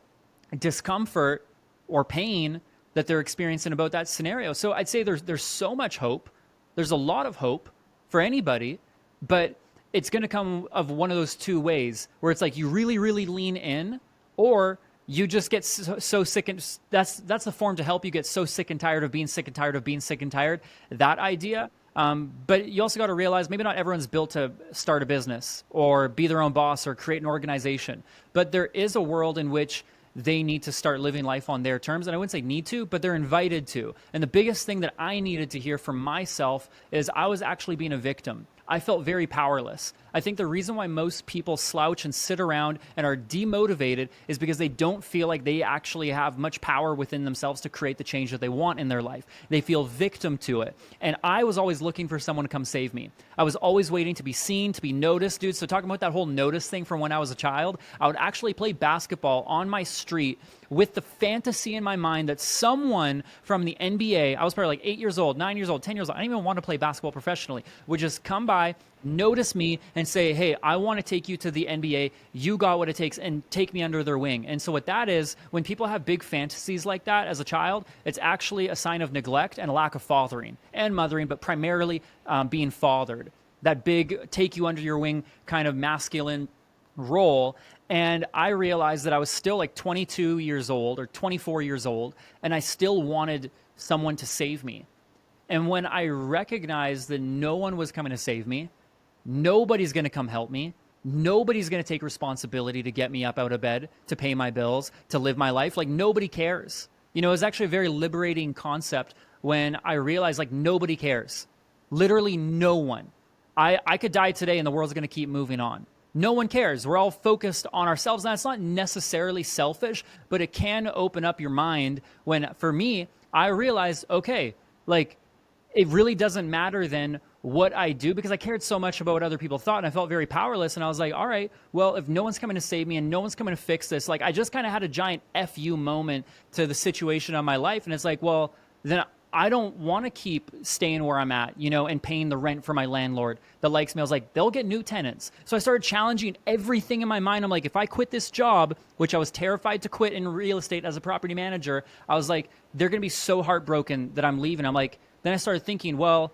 discomfort or pain that they're experiencing about that scenario. So I'd say there's so much hope. There's a lot of hope for anybody, but it's going to come of one of those two ways where it's like you really, really lean in, or you just get so sick, and that's the form to help you get so sick and tired of being sick and tired of being sick and tired, that idea. But you also got to realize maybe not everyone's built to start a business or be their own boss or create an organization, but there is a world in which they need to start living life on their terms. And I wouldn't say need to, but they're invited to. And the biggest thing that I needed to hear from myself is I was actually being a victim. I felt very powerless. I think the reason why most people slouch and sit around and are demotivated is because they don't feel like they actually have much power within themselves to create the change that they want in their life. They feel victim to it. And I was always looking for someone to come save me. I was always waiting to be seen, to be noticed, dude. So talking about that whole notice thing from when I was a child, I would actually play basketball on my street with the fantasy in my mind that someone from the NBA, I was probably like 8 years old, 9 years old, 10 years old, I didn't even want to play basketball professionally, would just come by, notice me, and say, "Hey, I want to take you to the NBA. You got what it takes," and take me under their wing. And so what that is, when people have big fantasies like that as a child, it's actually a sign of neglect and a lack of fathering and mothering, but primarily being fathered. That big take you under your wing kind of masculine role. And I realized that I was still like 22 years old or 24 years old, and I still wanted someone to save me. And when I recognized that no one was coming to save me, nobody's going to come help me, nobody's going to take responsibility to get me up out of bed, to pay my bills, to live my life, like nobody cares. It was actually a very liberating concept when I realized like nobody cares. Literally no one. I could die today and the world's going to keep moving on. No one cares. We're all focused on ourselves. Now, it's not necessarily selfish, but it can open up your mind when, for me, I realized, okay, like, it really doesn't matter then what I do, because I cared so much about what other people thought, and I felt very powerless. And I was like, all right, well, if no one's coming to save me and no one's coming to fix this, like, I just kind of had a giant FU moment to the situation of my life. And it's like, well, then I don't want to keep staying where I'm at, and paying the rent for my landlord that likes me. I was like, they'll get new tenants. So I started challenging everything in my mind. I'm like, if I quit this job, which I was terrified to quit in real estate as a property manager, I was like, they're going to be so heartbroken that I'm leaving. I'm like, then I started thinking, well,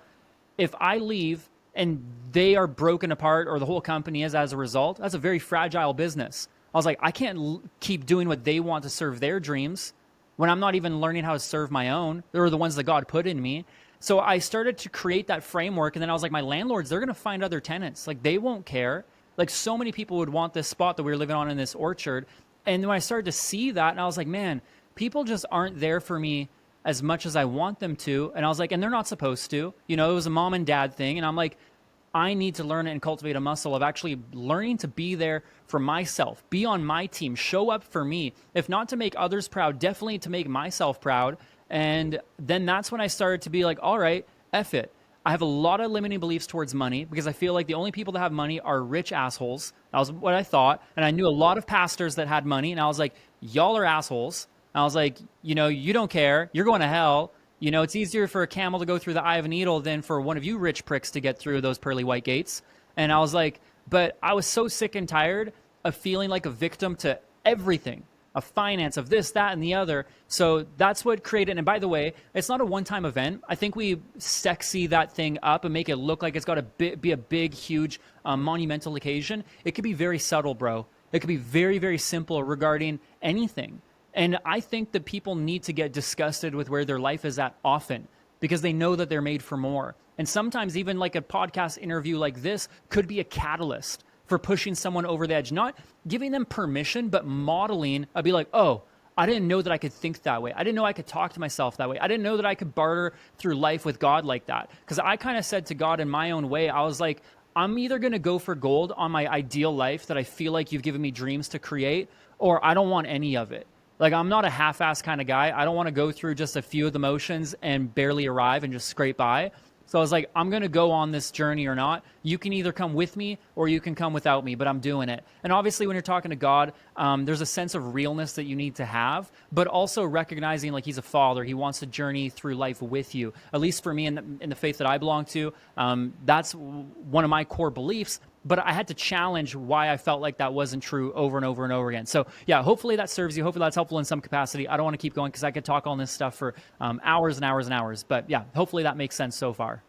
if I leave and they are broken apart or the whole company is as a result, that's a very fragile business. I was like, I can't keep doing what they want to serve their dreams when I'm not even learning how to serve my own. They're the ones that God put in me. So I started to create that framework. And then I was like, my landlords, they're going to find other tenants. Like, they won't care. Like, so many people would want this spot that we were living on in this orchard. And when I started to see that, and I was like, man, people just aren't there for me as much as I want them to. And I was like, and they're not supposed to. It was a mom and dad thing. And I'm like, I need to learn and cultivate a muscle of actually learning to be there for myself, be on my team, show up for me. If not to make others proud, definitely to make myself proud. And then that's when I started to be like, all right, F it. I have a lot of limiting beliefs towards money because I feel like the only people that have money are rich assholes. That was what I thought. And I knew a lot of pastors that had money. And I was like, y'all are assholes. And I was like, you don't care. You're going to hell. It's easier for a camel to go through the eye of a needle than for one of you rich pricks to get through those pearly white gates. And I was like, but I was so sick and tired of feeling like a victim to everything, of finance, of this, that, and the other. So that's what created, and by the way, it's not a one-time event. I think we sexy that thing up and make it look like it's got to be a big, huge, monumental occasion. It could be very subtle, bro. It could be very, very simple regarding anything. And I think that people need to get disgusted with where their life is at often because they know that they're made for more. And sometimes even like a podcast interview like this could be a catalyst for pushing someone over the edge, not giving them permission, but modeling. I'd be like, oh, I didn't know that I could think that way. I didn't know I could talk to myself that way. I didn't know that I could barter through life with God like that. Because I kind of said to God in my own way, I was like, I'm either going to go for gold on my ideal life that I feel like you've given me dreams to create, or I don't want any of it. Like, I'm not a half-ass kind of guy. I don't want to go through just a few of the motions and barely arrive and just scrape by. So I was like, I'm going to go on this journey or not. You can either come with me or you can come without me, but I'm doing it. And obviously when you're talking to God, there's a sense of realness that you need to have, but also recognizing like he's a father. He wants to journey through life with you. At least for me in the faith that I belong to, that's one of my core beliefs. But I had to challenge why I felt like that wasn't true over and over and over again. So yeah, hopefully that serves you. Hopefully that's helpful in some capacity. I don't want to keep going because I could talk on this stuff for hours and hours and hours. But yeah, hopefully that makes sense so far.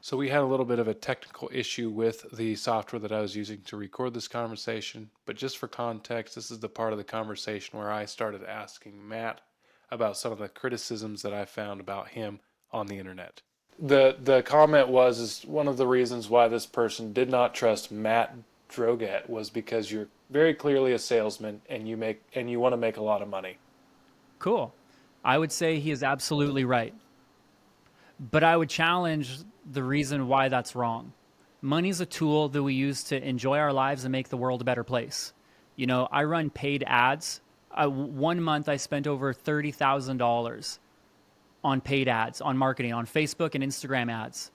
So we had a little bit of a technical issue with the software that I was using to record this conversation. But just for context, this is the part of the conversation where I started asking Matt about some of the criticisms that I found about him on the internet. The comment was is one of the reasons why this person did not trust Matt Droguett was because you're very clearly a salesman and you want to make a lot of money. Cool. I would say he is absolutely right. But I would challenge the reason why that's wrong. Money is a tool that we use to enjoy our lives and make the world a better place. I run paid ads. 1 month I spent over $30,000 on paid ads, on marketing, on Facebook and Instagram ads.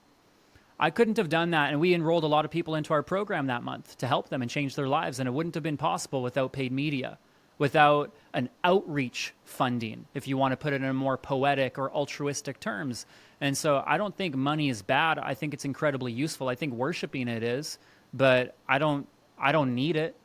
I couldn't have done that, and we enrolled a lot of people into our program that month to help them and change their lives, and it wouldn't have been possible without paid media, without an outreach funding, if you want to put it in more poetic or altruistic terms. And so I don't think money is bad. I think it's incredibly useful. I think worshiping it is, but I don't need it.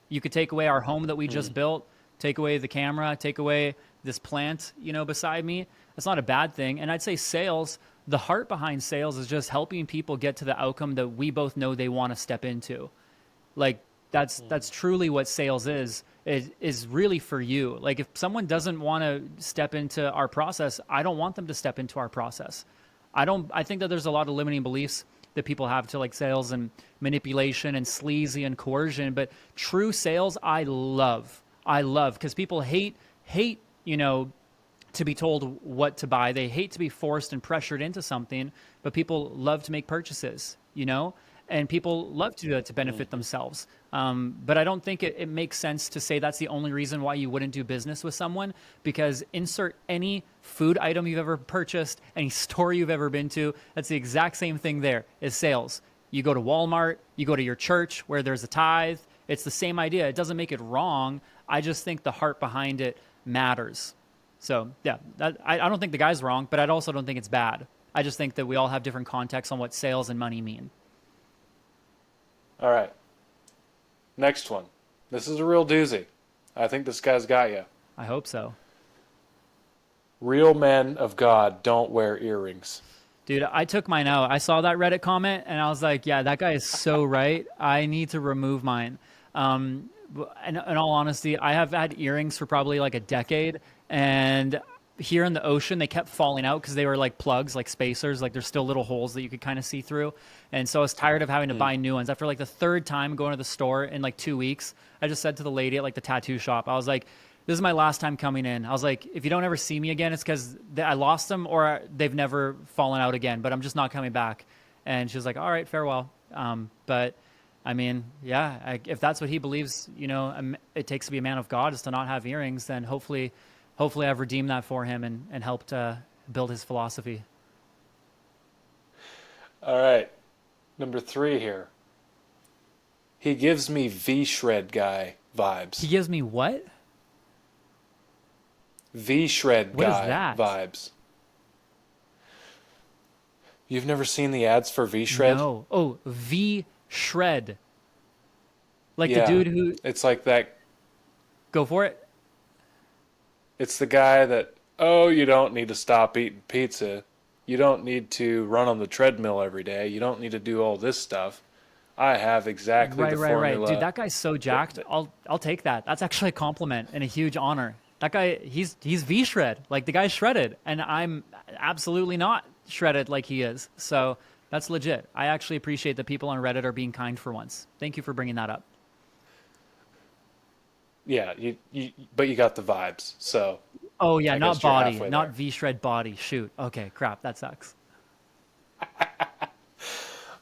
You could take away our home that we just built, take away the camera, take away this plant, beside me. That's not a bad thing. And I'd say sales, the heart behind sales is just helping people get to the outcome that we both know they want to step into. Like that's truly what sales is really for you. Like if someone doesn't want to step into our process, I don't want them to step into our process. I think that there's a lot of limiting beliefs that people have to like sales and manipulation and sleazy and coercion, but true sales, I love because people hate, to be told what to buy. They hate to be forced and pressured into something, but people love to make purchases, and people love to do that to benefit themselves. But I don't think it makes sense to say that's the only reason why you wouldn't do business with someone, because insert any food item you've ever purchased, any store you've ever been to, that's the exact same thing there is sales. You go to Walmart, you go to your church where there's a tithe. It's the same idea. It doesn't make it wrong. I just think the heart behind it matters. So yeah, I don't think the guy's wrong, but I also don't think it's bad. I just think that we all have different contexts on what sales and money mean. All right. Next one. This is a real doozy. I think this guy's got you. I hope so. Real men of God don't wear earrings. Dude, I took mine out. I saw that Reddit comment and I was like, yeah, that guy is so right. I need to remove mine. In all honesty, I have had earrings for probably like a decade. And here in the ocean, they kept falling out because they were like plugs, like spacers. Like there's still little holes that you could kind of see through. And so I was tired of having to buy new ones. After like the third time going to the store in like 2 weeks, I just said to the lady at like the tattoo shop, I was like, this is my last time coming in. I was like, if you don't ever see me again, it's because I lost them or they've never fallen out again, but I'm just not coming back. And she was like, all right, farewell. But I mean, yeah, if that's what he believes, it takes to be a man of God is to not have earrings, then hopefully I've redeemed that for him and helped build his philosophy. All right. Number 3 here. He gives me V-Shred guy vibes. He gives me what? V-Shred What is guy that? vibes. You've never seen the ads for V-Shred? No. Oh, V Shred. Like Yeah. the dude who It's like that. go for it. It's the guy that, oh, you don't need to stop eating pizza. You don't need to run on the treadmill every day. You don't need to do all this stuff. I have exactly Right, the right, right. formula. Dude, that guy's so jacked. I'll take that. That's actually a compliment and a huge honor. That guy, he's V shred. Like the guy's shredded, and I'm absolutely not shredded like he is. So that's legit. I actually appreciate that people on Reddit are being kind for once. Thank you for bringing that up. Yeah, but you got the vibes. So Oh yeah, I not guess you're body, halfway not there. V shred body. Shoot. Okay, crap. That sucks.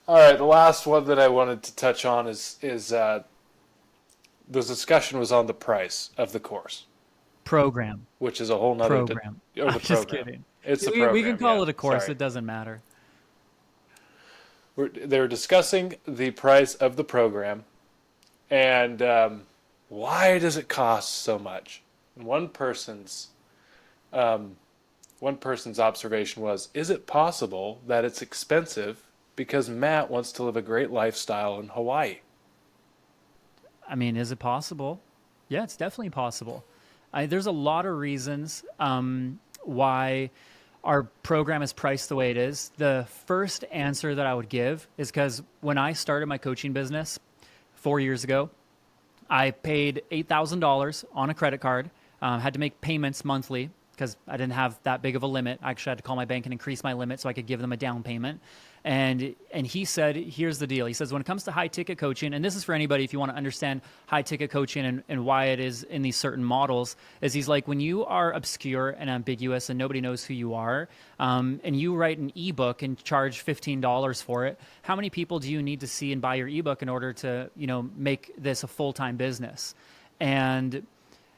All right, the last one that I wanted to touch on is the discussion was on the price of the course, Program. which is a whole nother Program. or I'm the just program. kidding. It's the We can program. call Yeah, it a course. sorry. It doesn't matter. They were discussing the price of the program and why does it cost so much? And one person's observation was, is it possible that it's expensive because Matt wants to live a great lifestyle in Hawaii? I mean, is it possible? Yeah, it's definitely possible. There's a lot of reasons why our program is priced the way it is. The first answer that I would give is because when I started my coaching business 4 years ago, I paid $8,000 on a credit card, had to make payments monthly because I didn't have that big of a limit. I actually had to call my bank and increase my limit so I could give them a down payment. And he said, here's the deal. He says, when it comes to high ticket coaching, and this is for anybody if you want to understand high ticket coaching and why it is in these certain models, is he's like, when you are obscure and ambiguous and nobody knows who you are, and you write an ebook and charge $15 for it, how many people do you need to see and buy your ebook in order to, make this a full-time business? And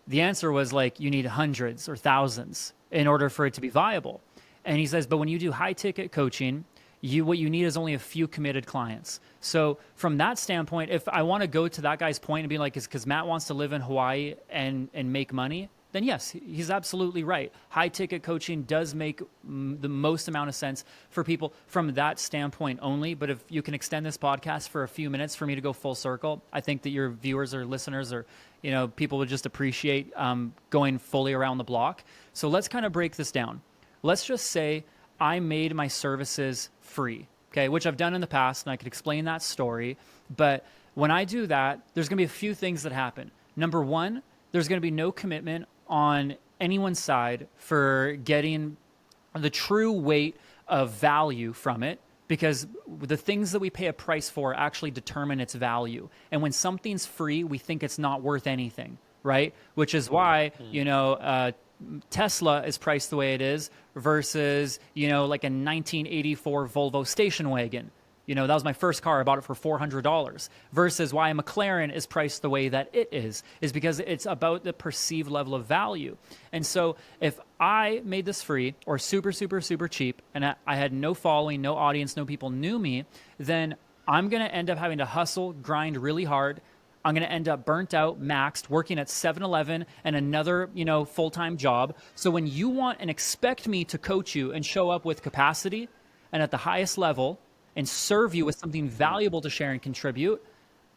the answer was like, you need hundreds or thousands in order for it to be viable. And he says, but when you do high ticket coaching, what you need is only a few committed clients. So from that standpoint, if I want to go to that guy's point and be like, it's because Matt wants to live in Hawaii and make money, then yes, he's absolutely right. High ticket coaching does make the most amount of sense for people from that standpoint only. But if you can extend this podcast for a few minutes for me to go full circle, I think that your viewers or listeners or people would just appreciate going fully around the block. So let's kind of break this down. Let's just say I made my services free, okay, which I've done in the past, and I could explain that story. But when I do that, there's going to be a few things that happen. Number one, there's going to be no commitment on anyone's side for getting the true weight of value from it, because the things that we pay a price for actually determine its value. And when something's free, we think it's not worth anything, right? Which is why, Tesla is priced the way it is versus, like a 1984 Volvo station wagon. That was my first car. I bought it for $400 versus why a McLaren is priced the way that it is because it's about the perceived level of value. And so if I made this free or super, super, super cheap and I had no following, no audience, no people knew me, then I'm going to end up having to hustle, grind really hard. I'm going to end up burnt out, maxed, working at 7-Eleven and another, full-time job. So when you want and expect me to coach you and show up with capacity and at the highest level and serve you with something valuable to share and contribute,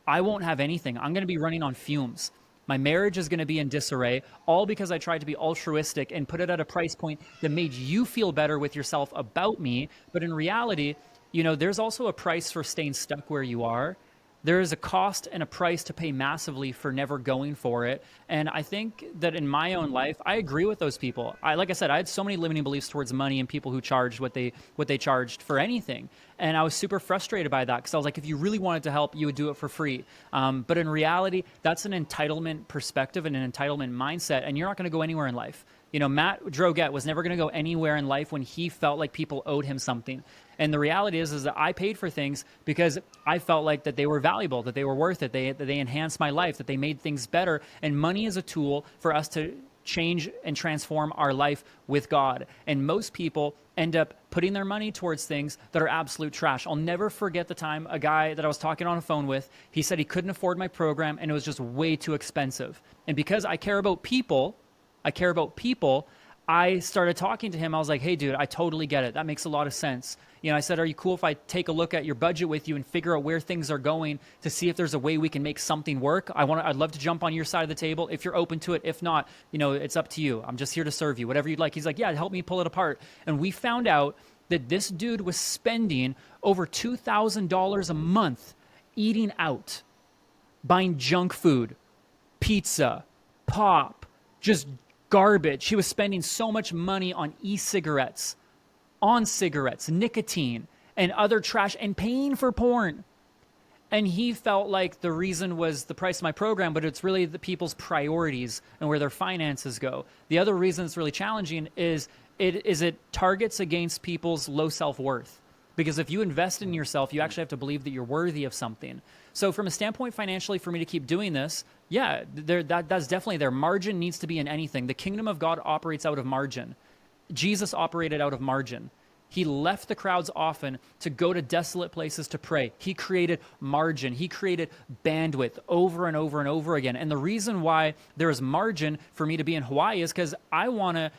I won't have anything. I'm going to be running on fumes. My marriage is going to be in disarray, all because I tried to be altruistic and put it at a price point that made you feel better with yourself about me. But in reality, there's also a price for staying stuck where you are. There is a cost and a price to pay massively for never going for it. And I think that in my own life, I agree with those people. Like I said, I had so many limiting beliefs towards money and people who charged what they charged for anything. And I was super frustrated by that because I was like, if you really wanted to help, you would do it for free. But in reality, that's an entitlement perspective and an entitlement mindset, and you're not going to go anywhere in life. Matt Droguett was never going to go anywhere in life when he felt like people owed him something. And the reality is that I paid for things because I felt like that they were valuable, that they were worth it, that they enhanced my life, that they made things better. And money is a tool for us to change and transform our life with God. And most people end up putting their money towards things that are absolute trash. I'll never forget the time a guy that I was talking on the phone with, he said he couldn't afford my program and it was just way too expensive. And because I care about people, I started talking to him. I was like, hey, dude, I totally get it. That makes a lot of sense. I said, are you cool if I take a look at your budget with you and figure out where things are going to see if there's a way we can make something work? I'd love to jump on your side of the table if you're open to it. If not, it's up to you. I'm just here to serve you, whatever you'd like. He's like, yeah, help me pull it apart. And we found out that this dude was spending over $2,000 a month eating out, buying junk food, pizza, pop, just garbage. He was spending so much money on e-cigarettes, on cigarettes, nicotine, and other trash, and paying for porn. And he felt like the reason was the price of my program, but it's really the people's priorities and where their finances go. The other reason it's really challenging is it targets against people's low self-worth. Because if you invest in yourself, you actually have to believe that you're worthy of something. So from a standpoint financially, for me to keep doing this, yeah, that's definitely there. Margin needs to be in anything. The kingdom of God operates out of margin. Jesus operated out of margin. He left the crowds often to go to desolate places to pray. He created margin. He created bandwidth over and over and over again. And the reason why there is margin for me to be in Hawaii is because I want to,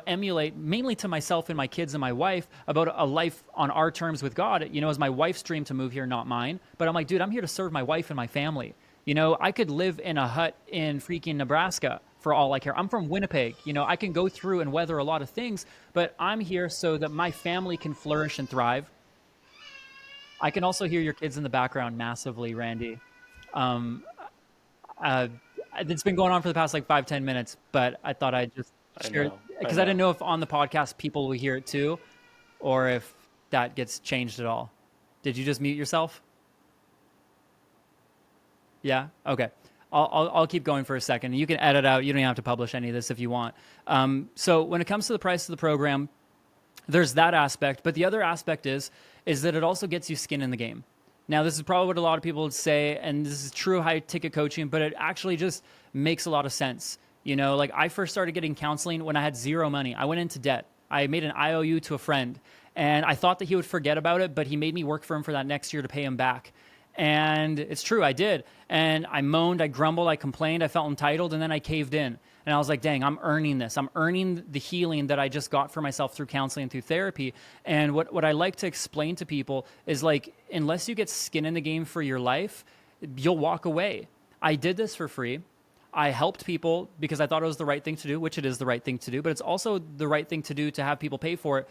emulate mainly to myself and my kids and my wife about a life on our terms with God. As my wife's dream to move here, not mine. But I'm like, dude, I'm here to serve my wife and my family. I could live in a hut in freaking Nebraska for all I care. I'm from Winnipeg. I can go through and weather a lot of things, but I'm here so that my family can flourish and thrive. I can also hear your kids in the background massively, Randy. It's been going on for the past 5-10 minutes, but I thought I'd just share it because I didn't know if on the podcast people will hear it too, or if that gets changed at all. Did you just mute yourself? Yeah? Okay. I'll keep going for a second. You can edit out. You don't even have to publish any of this if you want. So when it comes to the price of the program, there's that aspect. But the other aspect is that it also gets you skin in the game. Now, this is probably what a lot of people would say, and this is true high-ticket coaching, but it actually just makes a lot of sense. I first started getting counseling when I had zero money. I went into debt. I made an IOU to a friend, and I thought that he would forget about it, but he made me work for him for that next year to pay him back. And it's true, I did. And I moaned, I grumbled, I complained, I felt entitled, and then I caved in. And I was like, dang, I'm earning this. I'm earning the healing that I just got for myself through counseling and through therapy. And what I like to explain to people is unless you get skin in the game for your life, you'll walk away. I did this for free. I helped people because I thought it was the right thing to do, which it is the right thing to do, but it's also the right thing to do to have people pay for it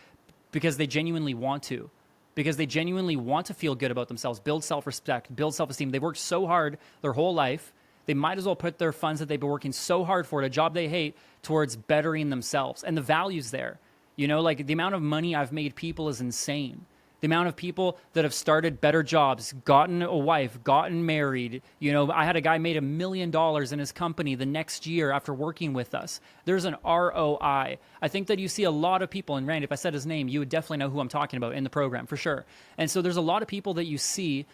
because they genuinely want to. Because they genuinely want to feel good about themselves, build self-respect, build self-esteem. They worked so hard their whole life. They might as well put their funds that they've been working so hard for at a job they hate towards bettering themselves. And the value's there. The amount of money I've made people is insane. The amount of people that have started better jobs, gotten a wife, gotten married. I had a guy made $1 million in his company the next year after working with us. There's an ROI. I think that you see a lot of people, and Randy, if I said his name, you would definitely know who I'm talking about in the program for sure. And so there's a lot of people that you see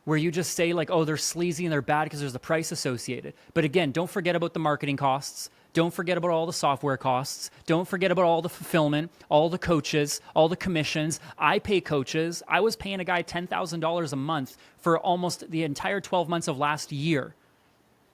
where you just say like, oh, they're sleazy and they're bad because there's a price associated. But again, don't forget about the marketing costs. Don't forget about all the software costs. Don't forget about all the fulfillment, all the coaches, all the commissions. I pay coaches. I was paying a guy $10,000 a month for almost the entire 12 months of last year.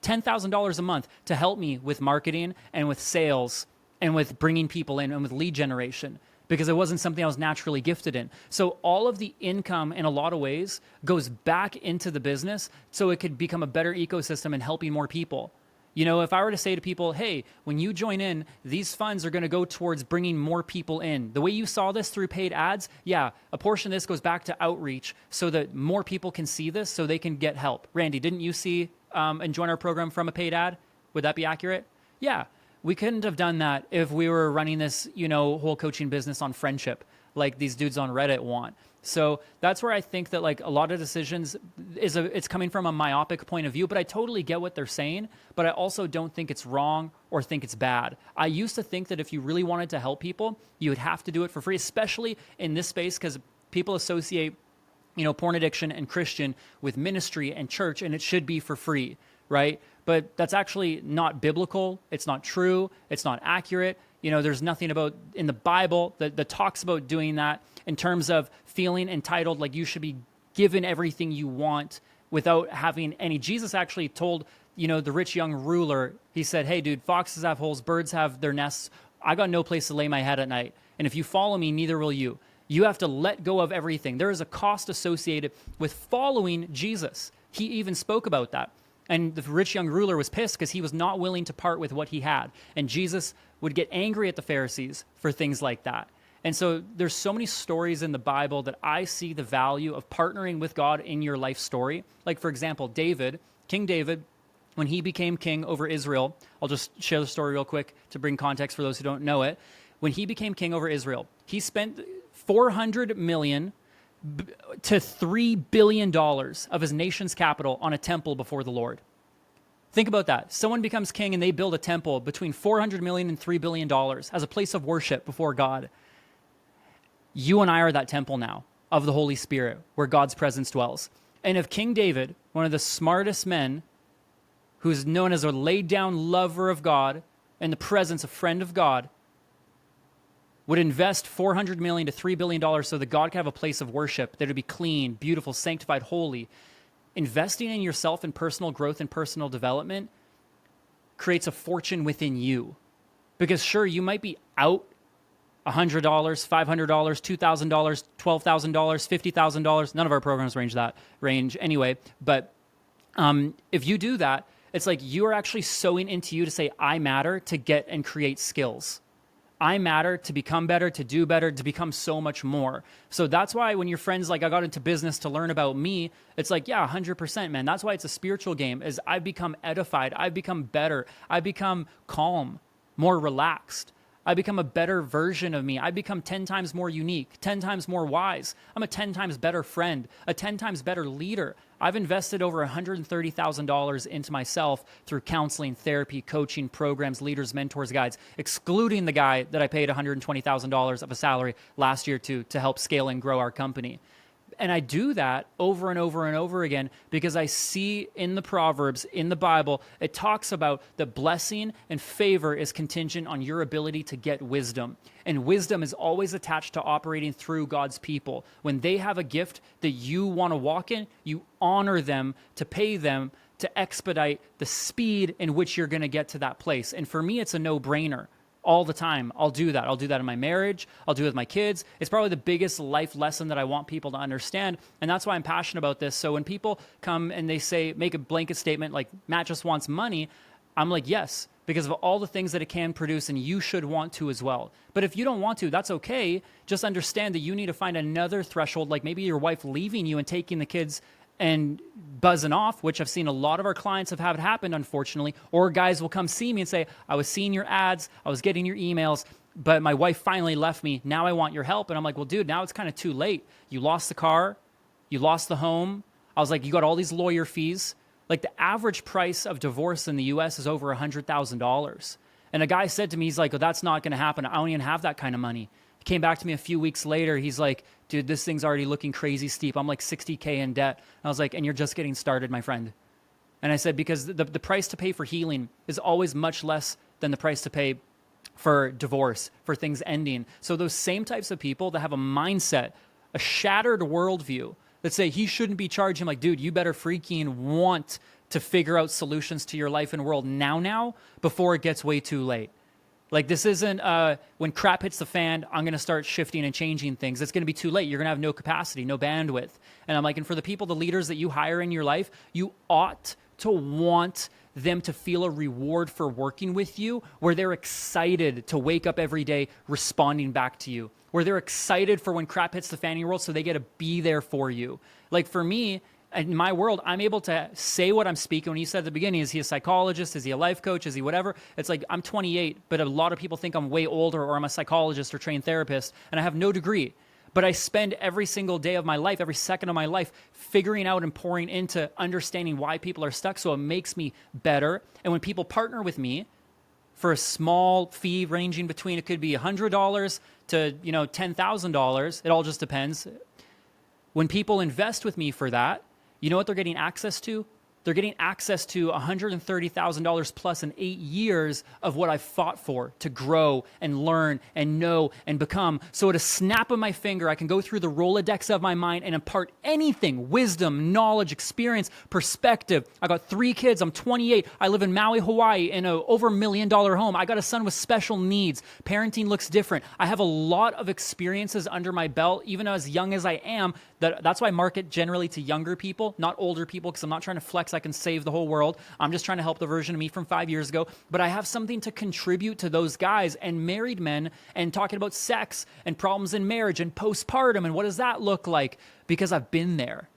$10,000 a month to help me with marketing and with sales and with bringing people in and with lead generation, because it wasn't something I was naturally gifted in. So all of the income in a lot of ways goes back into the business so it could become a better ecosystem and helping more people. You know, if I were to say to people, hey, when you join in, these funds are going to go towards bringing more people in. The way you saw this through paid ads, yeah, a portion of this goes back to outreach so that more people can see this so they can get help. Randy, didn't you see and join our program from a paid ad? Would that be accurate? Yeah. We couldn't have done that if we were running this, you know, whole coaching business on friendship like these dudes on Reddit want. So that's where I think that like a lot of decisions it's coming from a myopic point of view, but I totally get what they're saying, but I also don't think it's wrong or think it's bad. I used to think that if you really wanted to help people, you would have to do it for free, especially in this space, because people associate, you know, porn addiction and Christian with ministry and church, and it should be for free, right? But that's actually not biblical. It's not true. It's not accurate. You know, there's nothing about in the Bible that talks about doing that in terms of feeling entitled, like you should be given everything you want without having any. Jesus actually told, you know, the rich young ruler, he said, hey, dude, foxes have holes, birds have their nests. I got no place to lay my head at night. And if you follow me, neither will you. You have to let go of everything. There is a cost associated with following Jesus. He even spoke about that. And the rich young ruler was pissed because he was not willing to part with what he had. And Jesus would get angry at the Pharisees for things like that. And so there's so many stories in the Bible that I see the value of partnering with God in your life story. Like, for example, David, King David, when he became king over Israel, I'll just share the story real quick to bring context for those who don't know it. When he became king over Israel, he spent $400 million to $3 billion of his nation's capital on a temple before the Lord. Think about that. Someone becomes king and they build a temple between $400 million and $3 billion as a place of worship before God. You and I are that temple now of the Holy Spirit where God's presence dwells. And if King David, one of the smartest men, who's known as a laid down lover of God and the presence, a friend of God, would invest $400 million to $3 billion so that God could have a place of worship that would be clean, beautiful, sanctified, holy. Investing in yourself and personal growth and personal development creates a fortune within you. Because sure, you might be out $100, $500, $2,000, $12,000, $50,000. None of our programs range anyway. But if you do that, it's like you are actually sowing into you to say, I matter to get and create skills. I matter to become better, to do better, to become so much more. So that's why when your friends like, I got into business to learn about me, it's like, yeah, 100%, man. That's why it's a spiritual game, is I've become edified. I've become better. I've become calm, more relaxed. I become a better version of me. I become 10 times more unique, 10 times more wise. I'm a 10 times better friend, a 10 times better leader. I've invested over $130,000 into myself through counseling, therapy, coaching, programs, leaders, mentors, guides, excluding the guy that I paid $120,000 of a salary last year to help scale and grow our company. And I do that over and over and over again because I see in the Proverbs, in the Bible, it talks about the blessing and favor is contingent on your ability to get wisdom. And wisdom is always attached to operating through God's people. When they have a gift that you want to walk in, you honor them to pay them to expedite the speed in which you're going to get to that place. And for me, it's a no-brainer. All the time. I'll do that. I'll do that in my marriage. I'll do it with my kids. It's probably the biggest life lesson that I want people to understand. And that's why I'm passionate about this. So when people come and they say, make a blanket statement like, Matt just wants money, I'm like, yes, because of all the things that it can produce, and you should want to as well. But if you don't want to, that's okay. Just understand that you need to find another threshold, like maybe your wife leaving you and taking the kids and buzzing off, which I've seen a lot of our clients have had happen, unfortunately, or guys will come see me and say, I was seeing your ads, I was getting your emails, but my wife finally left me. Now I want your help. And I'm like, well, dude, now it's kind of too late. You lost the car, you lost the home. I was like, you got all these lawyer fees. Like the average price of divorce in the US is over $100,000. And a guy said to me, he's like, oh, that's not going to happen. I don't even have that kind of money. Came back to me a few weeks later. He's like, dude, this thing's already looking crazy steep. I'm like 60K in debt. And I was like, and you're just getting started, my friend. And I said, because the price to pay for healing is always much less than the price to pay for divorce, for things ending. So those same types of people that have a mindset, a shattered worldview, that say he shouldn't be charging, like, dude, you better freaking want to figure out solutions to your life and world now before it gets way too late. Like, this isn't when crap hits the fan, I'm going to start shifting and changing things. It's going to be too late. You're going to have no capacity, no bandwidth. And I'm like, and for the people, the leaders that you hire in your life, you ought to want them to feel a reward for working with you, where they're excited to wake up every day responding back to you, where they're excited for when crap hits the fan in your world, so they get to be there for you. Like, for me, in my world, I'm able to say what I'm speaking. When you said at the beginning, is he a psychologist? Is he a life coach? Is he whatever? It's like, I'm 28, but a lot of people think I'm way older, or I'm a psychologist or trained therapist, and I have no degree. But I spend every single day of my life, every second of my life, figuring out and pouring into understanding why people are stuck, so it makes me better. And when people partner with me for a small fee ranging between, it could be $100 to $10,000, it all just depends. When people invest with me for that, you know what they're getting access to? They're getting access to $130,000 plus in 8 years of what I've fought for to grow and learn and know and become. So at a snap of my finger, I can go through the Rolodex of my mind and impart anything: wisdom, knowledge, experience, perspective. I got 3 kids. I'm 28. I live in Maui, Hawaii in a over $1 million home. I got a son with special needs. Parenting looks different. I have a lot of experiences under my belt, even as young as I am. That's why I market generally to younger people, not older people, because I'm not trying to flex I can save the whole world. I'm just trying to help the version of me from 5 years ago. But I have something to contribute to those guys and married men, and talking about sex and problems in marriage and postpartum and what does that look like, because I've been there.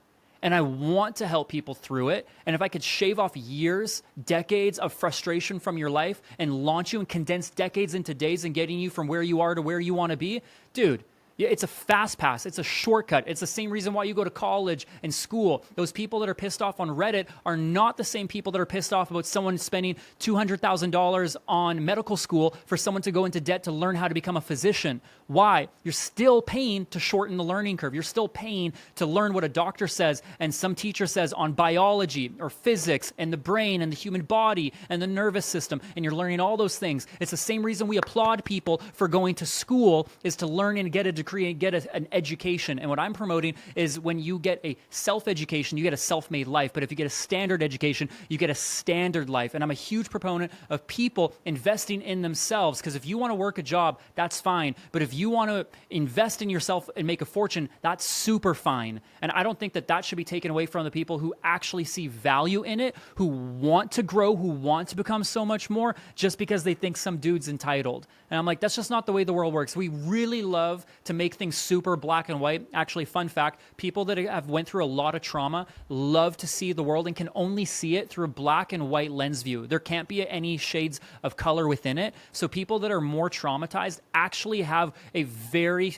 And I want to help people through it. And if I could shave off years, decades of frustration from your life and launch you and condense decades into days and getting you from where you are to where you want to be, dude, it's a fast pass. It's a shortcut. It's the same reason why you go to college and school. Those people that are pissed off on Reddit are not the same people that are pissed off about someone spending $200,000 on medical school for someone to go into debt to learn how to become a physician. Why? You're still paying to shorten the learning curve. You're still paying to learn what a doctor says and some teacher says on biology or physics and the brain and the human body and the nervous system, and you're learning all those things. It's the same reason we applaud people for going to school, is to learn and get a degree and get an education. And what I'm promoting is, when you get a self-education, you get a self-made life. But if you get a standard education, you get a standard life. And I'm a huge proponent of people investing in themselves, because if you want to work a job, that's fine. But if you want to invest in yourself and make a fortune, that's super fine. And I don't think that that should be taken away from the people who actually see value in it, who want to grow, who want to become so much more, just because they think some dude's entitled. And I'm like, that's just not the way the world works. We really love to make things super black and white. Actually, fun fact, people that have went through a lot of trauma love to see the world and can only see it through a black and white lens view. There can't be any shades of color within it. So people that are more traumatized actually have a very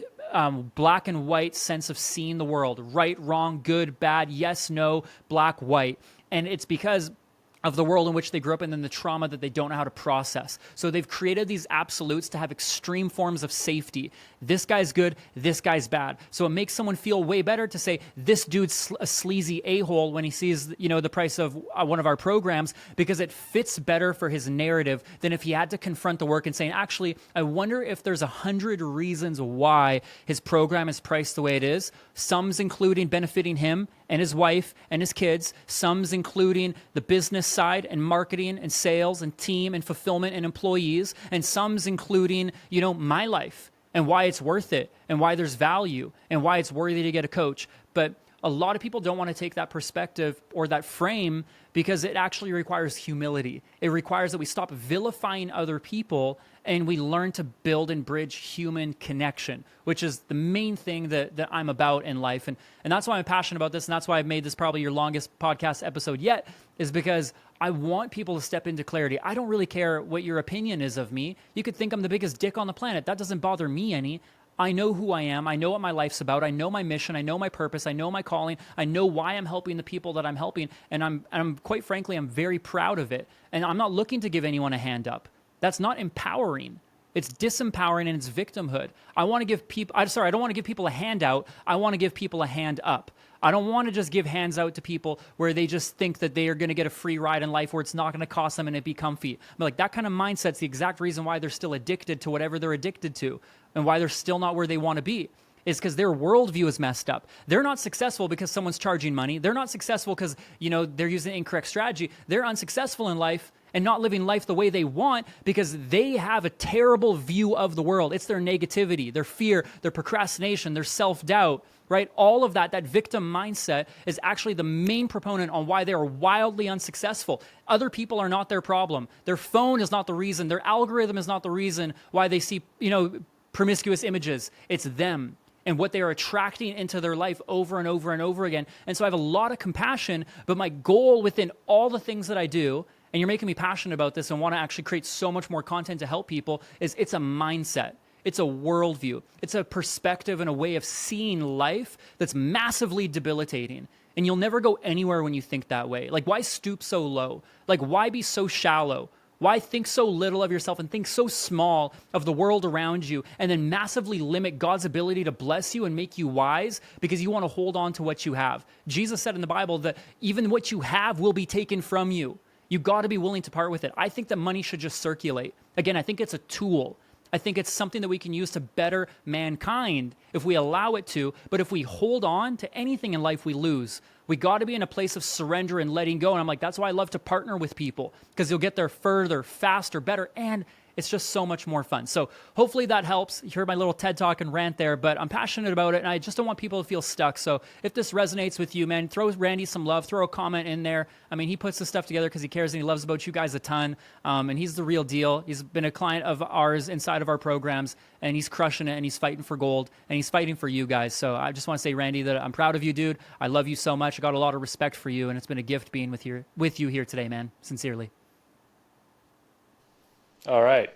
black and white sense of seeing the world. Right, wrong, good, bad, yes, no, black, white. And it's because of the world in which they grew up in, and the trauma that they don't know how to process. So they've created these absolutes to have extreme forms of safety. This guy's good, this guy's bad. So it makes someone feel way better to say, this dude's a sleazy a-hole when he sees, the price of one of our programs, because it fits better for his narrative than if he had to confront the work and saying, actually, I wonder if there's 100 reasons why his program is priced the way it is. Some's including benefiting him and his wife and his kids. Some's including the business side and marketing and sales and team and fulfillment and employees. And some's including, my life and why it's worth it and why there's value and why it's worthy to get a coach. But a lot of people don't want to take that perspective or that frame, because it actually requires humility. It requires that we stop vilifying other people and we learn to build and bridge human connection, which is the main thing that I'm about in life. And that's why I'm passionate about this. And that's why I've made this probably your longest podcast episode yet, is because I want people to step into clarity. I don't really care what your opinion is of me. You could think I'm the biggest dick on the planet. That doesn't bother me any. I know who I am. I know what my life's about. I know my mission. I know my purpose. I know my calling. I know why I'm helping the people that I'm helping. And I'm quite frankly, I'm very proud of it. And I'm not looking to give anyone a hand up. That's not empowering. It's disempowering and it's victimhood. I want to give people, I don't want to give people a handout. I want to give people a hand up. I don't want to just give hands out to people where they just think that they are going to get a free ride in life where it's not going to cost them and it be comfy. But like that kind of mindset's the exact reason why they're still addicted to whatever they're addicted to and why they're still not where they want to be. Is because their worldview is messed up. They're not successful because someone's charging money. They're not successful because, they're using incorrect strategy. They're unsuccessful in life and not living life the way they want because they have a terrible view of the world. It's their negativity, their fear, their procrastination, their self-doubt, right? All of that victim mindset is actually the main proponent on why they are wildly unsuccessful. Other people are not their problem. Their phone is not the reason. Their algorithm is not the reason why they see, promiscuous images. It's them and what they are attracting into their life over and over and over again. And so I have a lot of compassion, but my goal within all the things that I do, and you're making me passionate about this and want to actually create so much more content to help people, is it's a mindset. It's a worldview. It's a perspective and a way of seeing life that's massively debilitating. And you'll never go anywhere when you think that way. Like, why stoop so low? Like, why be so shallow? Why think so little of yourself and think so small of the world around you and then massively limit God's ability to bless you and make you wise because you want to hold on to what you have? Jesus said in the Bible that even what you have will be taken from you. You got to be willing to part with it. I think that money should just circulate. Again, I think it's a tool. I think it's something that we can use to better mankind if we allow it to. But if we hold on to anything in life, we lose. We got to be in a place of surrender and letting go. And I'm like, that's why I love to partner with people because you'll get there further, faster, better, and it's just so much more fun. So hopefully that helps. You heard my little TED Talk and rant there, but I'm passionate about it, and I just don't want people to feel stuck. So if this resonates with you, man, throw Randy some love, throw a comment in there. I mean, he puts this stuff together because he cares and he loves about you guys a ton, and he's the real deal. He's been a client of ours inside of our programs, and he's crushing it, and he's fighting for gold, and he's fighting for you guys. So I just want to say, Randy, that I'm proud of you, dude. I love you so much. I got a lot of respect for you, and it's been a gift being with you here today, man. Sincerely. All right.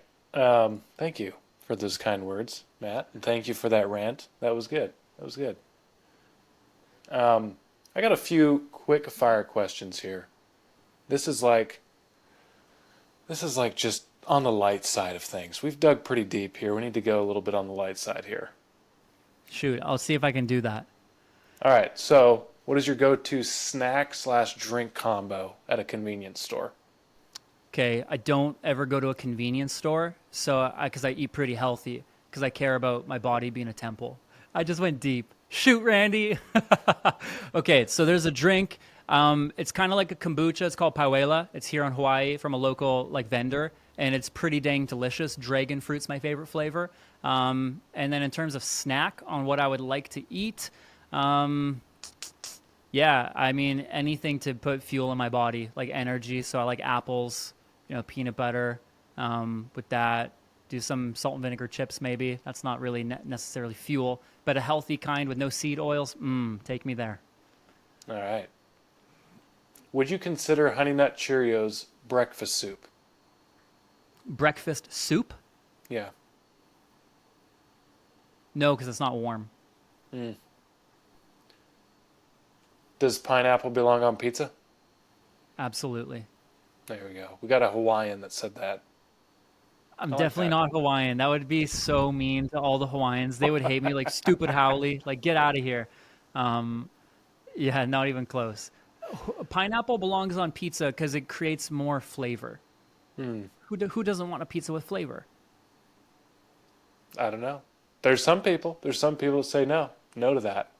Thank you for those kind words, Matt, and thank you for that rant. That was good. That was good. I got a few quick fire questions here. This is like just on the light side of things. We've dug pretty deep here. We need to go a little bit on the light side here. Shoot, I'll see if I can do that. All right. So, what is your go-to snack/drink combo at a convenience store? Okay, I don't ever go to a convenience store, so because I eat pretty healthy, because I care about my body being a temple. I just went deep. Shoot, Randy. Okay, so there's a drink. It's kind of like a kombucha. It's called Pauela. It's here in Hawaii from a local vendor, and it's pretty dang delicious. Dragon fruit's my favorite flavor. And then in terms of snack on what I would like to eat, yeah, I mean anything to put fuel in my body, like energy. So I like apples. Peanut butter, with that, do some salt and vinegar chips maybe. That's not really necessarily fuel, but a healthy kind with no seed oils, take me there. All right. Would you consider Honey Nut Cheerios breakfast soup? Breakfast soup? Yeah. No, because it's not warm. Does pineapple belong on pizza? Absolutely. There we go. We got a Hawaiian that said that. I'm definitely not Hawaiian. That would be so mean to all the Hawaiians. They would hate me like stupid Howley. Like, get out of here. Yeah, not even close. Pineapple belongs on pizza because it creates more flavor. Who doesn't want a pizza with flavor? I don't know. There's some people that say no to that.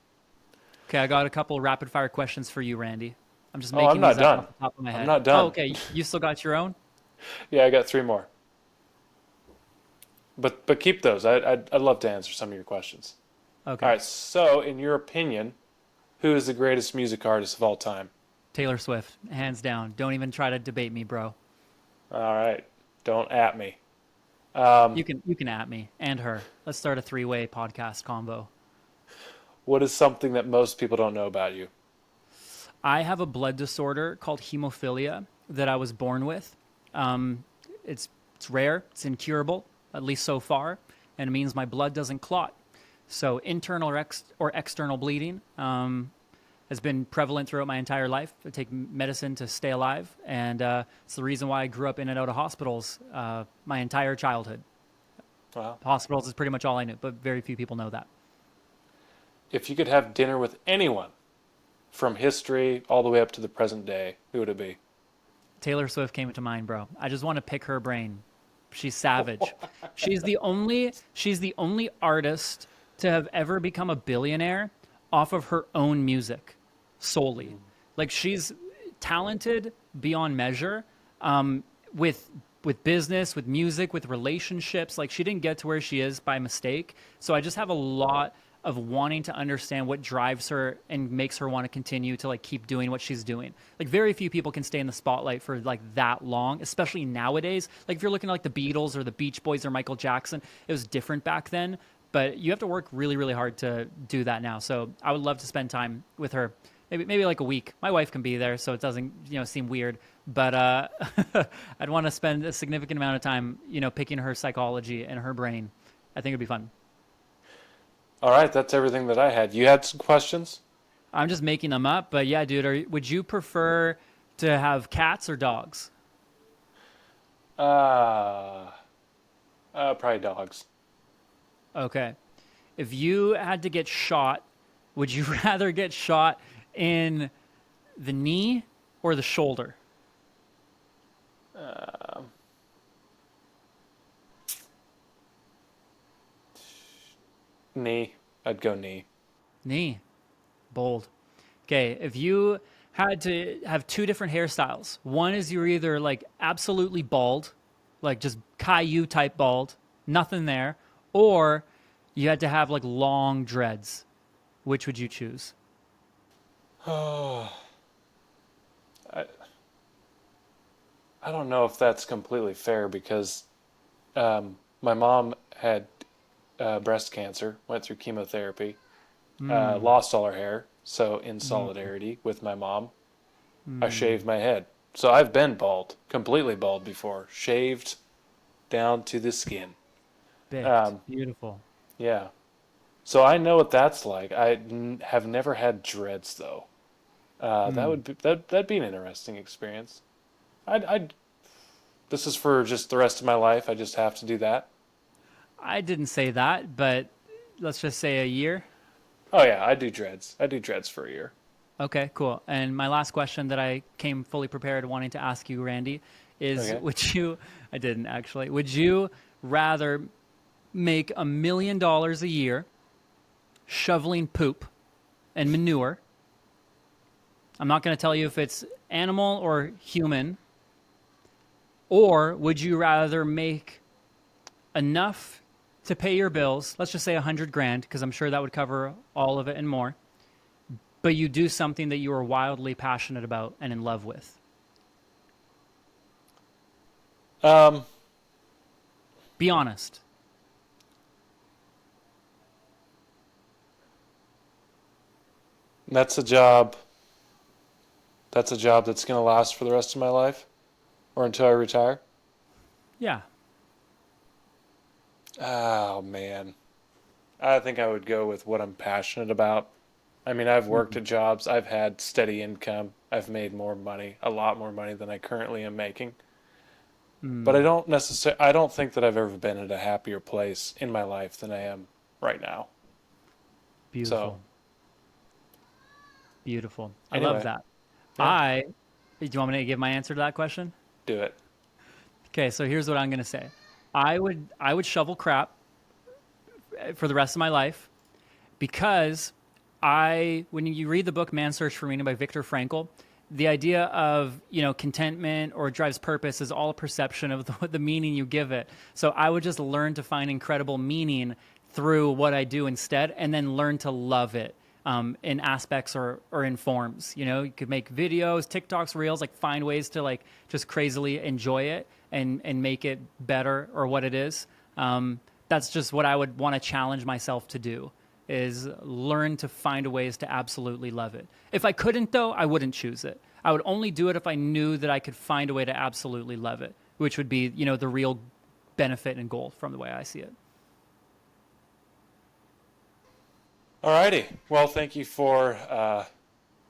Okay, I got a couple of rapid fire questions for you, Randy. I'm just making I'm not these done. up off the top of my head. I'm not done. Oh, okay. You still got your own? Yeah, I got 3 more. But keep those. I'd love to answer some of your questions. Okay. All right. So, in your opinion, who is the greatest music artist of all time? Taylor Swift, hands down. Don't even try to debate me, bro. All right. Don't at me. You can at me and her. Let's start a 3-way podcast combo. What is something that most people don't know about you? I have a blood disorder called hemophilia that I was born with. It's rare. It's incurable, at least so far, and it means my blood doesn't clot. So internal or external bleeding has been prevalent throughout my entire life. I take medicine to stay alive, and it's the reason why I grew up in and out of hospitals my entire childhood. Wow. Hospitals is pretty much all I knew, but very few people know that. If you could have dinner with anyone from history all the way up to the present day, who would it be? Taylor Swift came to mind, bro. I just want to pick her brain. She's savage. She's the only artist to have ever become a billionaire off of her own music solely. Like she's talented beyond measure, with business, with music, with relationships. Like she didn't get to where she is by mistake. So I just have a lot of wanting to understand what drives her and makes her want to continue to like keep doing what she's doing. Like very few people can stay in the spotlight for like that long, especially nowadays. Like if you're looking at like the Beatles or the Beach Boys or Michael Jackson, it was different back then, but you have to work really, really hard to do that now. So I would love to spend time with her. Maybe like a week. My wife can be there, so it doesn't seem weird. But I'd want to spend a significant amount of time picking her psychology and her brain. I think it'd be fun. All right, that's everything that I had. You had some questions? I'm just making them up, but yeah, dude. Would you prefer to have cats or dogs? Uh, Probably dogs. Okay. If you had to get shot, would you rather get shot in the knee or the shoulder? Knee. I'd go knee. Knee. Bold. Okay, if you had to have two different hairstyles, one is you're either like absolutely bald, like just Caillou type bald, nothing there, or you had to have like long dreads. Which would you choose? Oh, I, I don't know if that's completely fair because my mom had breast cancer, went through chemotherapy, Hmm. lost all her hair. So, in solidarity with my mom, I shaved my head. So, I've been bald, completely bald before, shaved down to the skin. Bicked. Um, Beautiful. yeah. So, I know what that's like. Have never had dreads, though. Hmm. That'd be an interesting experience. I'd This is for just the rest of my life. I just have to do that. I didn't say that, but let's just say a year. Oh yeah, I do dreads. I do dreads for a year. Okay, cool. And my last question that I came fully prepared wanting to ask you, Randy, is Okay. I didn't actually, would you rather make $1 million a year shoveling poop and manure? I'm not going to tell you if it's animal or human. Or would you rather make enough to pay your bills? Let's just say 100 grand, because I'm sure that would cover all of it and more. But you do something that you are wildly passionate about and in love with. Um, Be honest. that's a job. That's a job that's gonna last for the rest of my life, or until I retire. Yeah. Oh man, I think I would go with what I'm passionate about. I mean, I've worked Mhm. at jobs. I've had steady income. I've made more money, a lot more money than I currently am making. But Mm, I don't think that I've ever been at a happier place in my life than I am right now. So, beautiful. Beautiful. I love anyway, that. yeah, Do you want me to give my answer to that question? do it. Okay, so here's what I'm going to say. I would shovel crap for the rest of my life because when you read the book Man's Search for Meaning by Viktor Frankl, the idea of contentment or drives purpose is all a perception of the meaning you give it. So I would just learn to find incredible meaning through what I do instead, and then learn to love it in aspects or in forms. You could make videos, TikToks, Reels, like find ways to like just crazily enjoy it and make it better or what it is. That's just what I would want to challenge myself to do is learn to find ways to absolutely love it. If I couldn't, though, I wouldn't choose it. I would only do it if I knew that I could find a way to absolutely love it, which would be, the real benefit and goal from the way I see it. Alrighty. Well, thank you for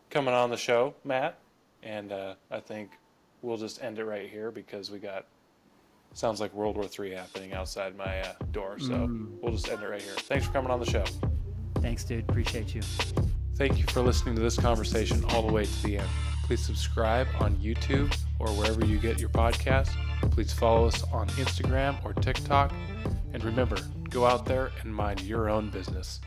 coming on the show, Matt. And I think we'll just end it right here because we got Sounds like World War III happening outside my door. So we'll just end it right here. Thanks for coming on the show. Thanks, dude. Appreciate you. Thank you for listening to this conversation all the way to the end. Please subscribe on YouTube or wherever you get your podcasts. Please follow us on Instagram or TikTok. And remember, go out there and mind your own business.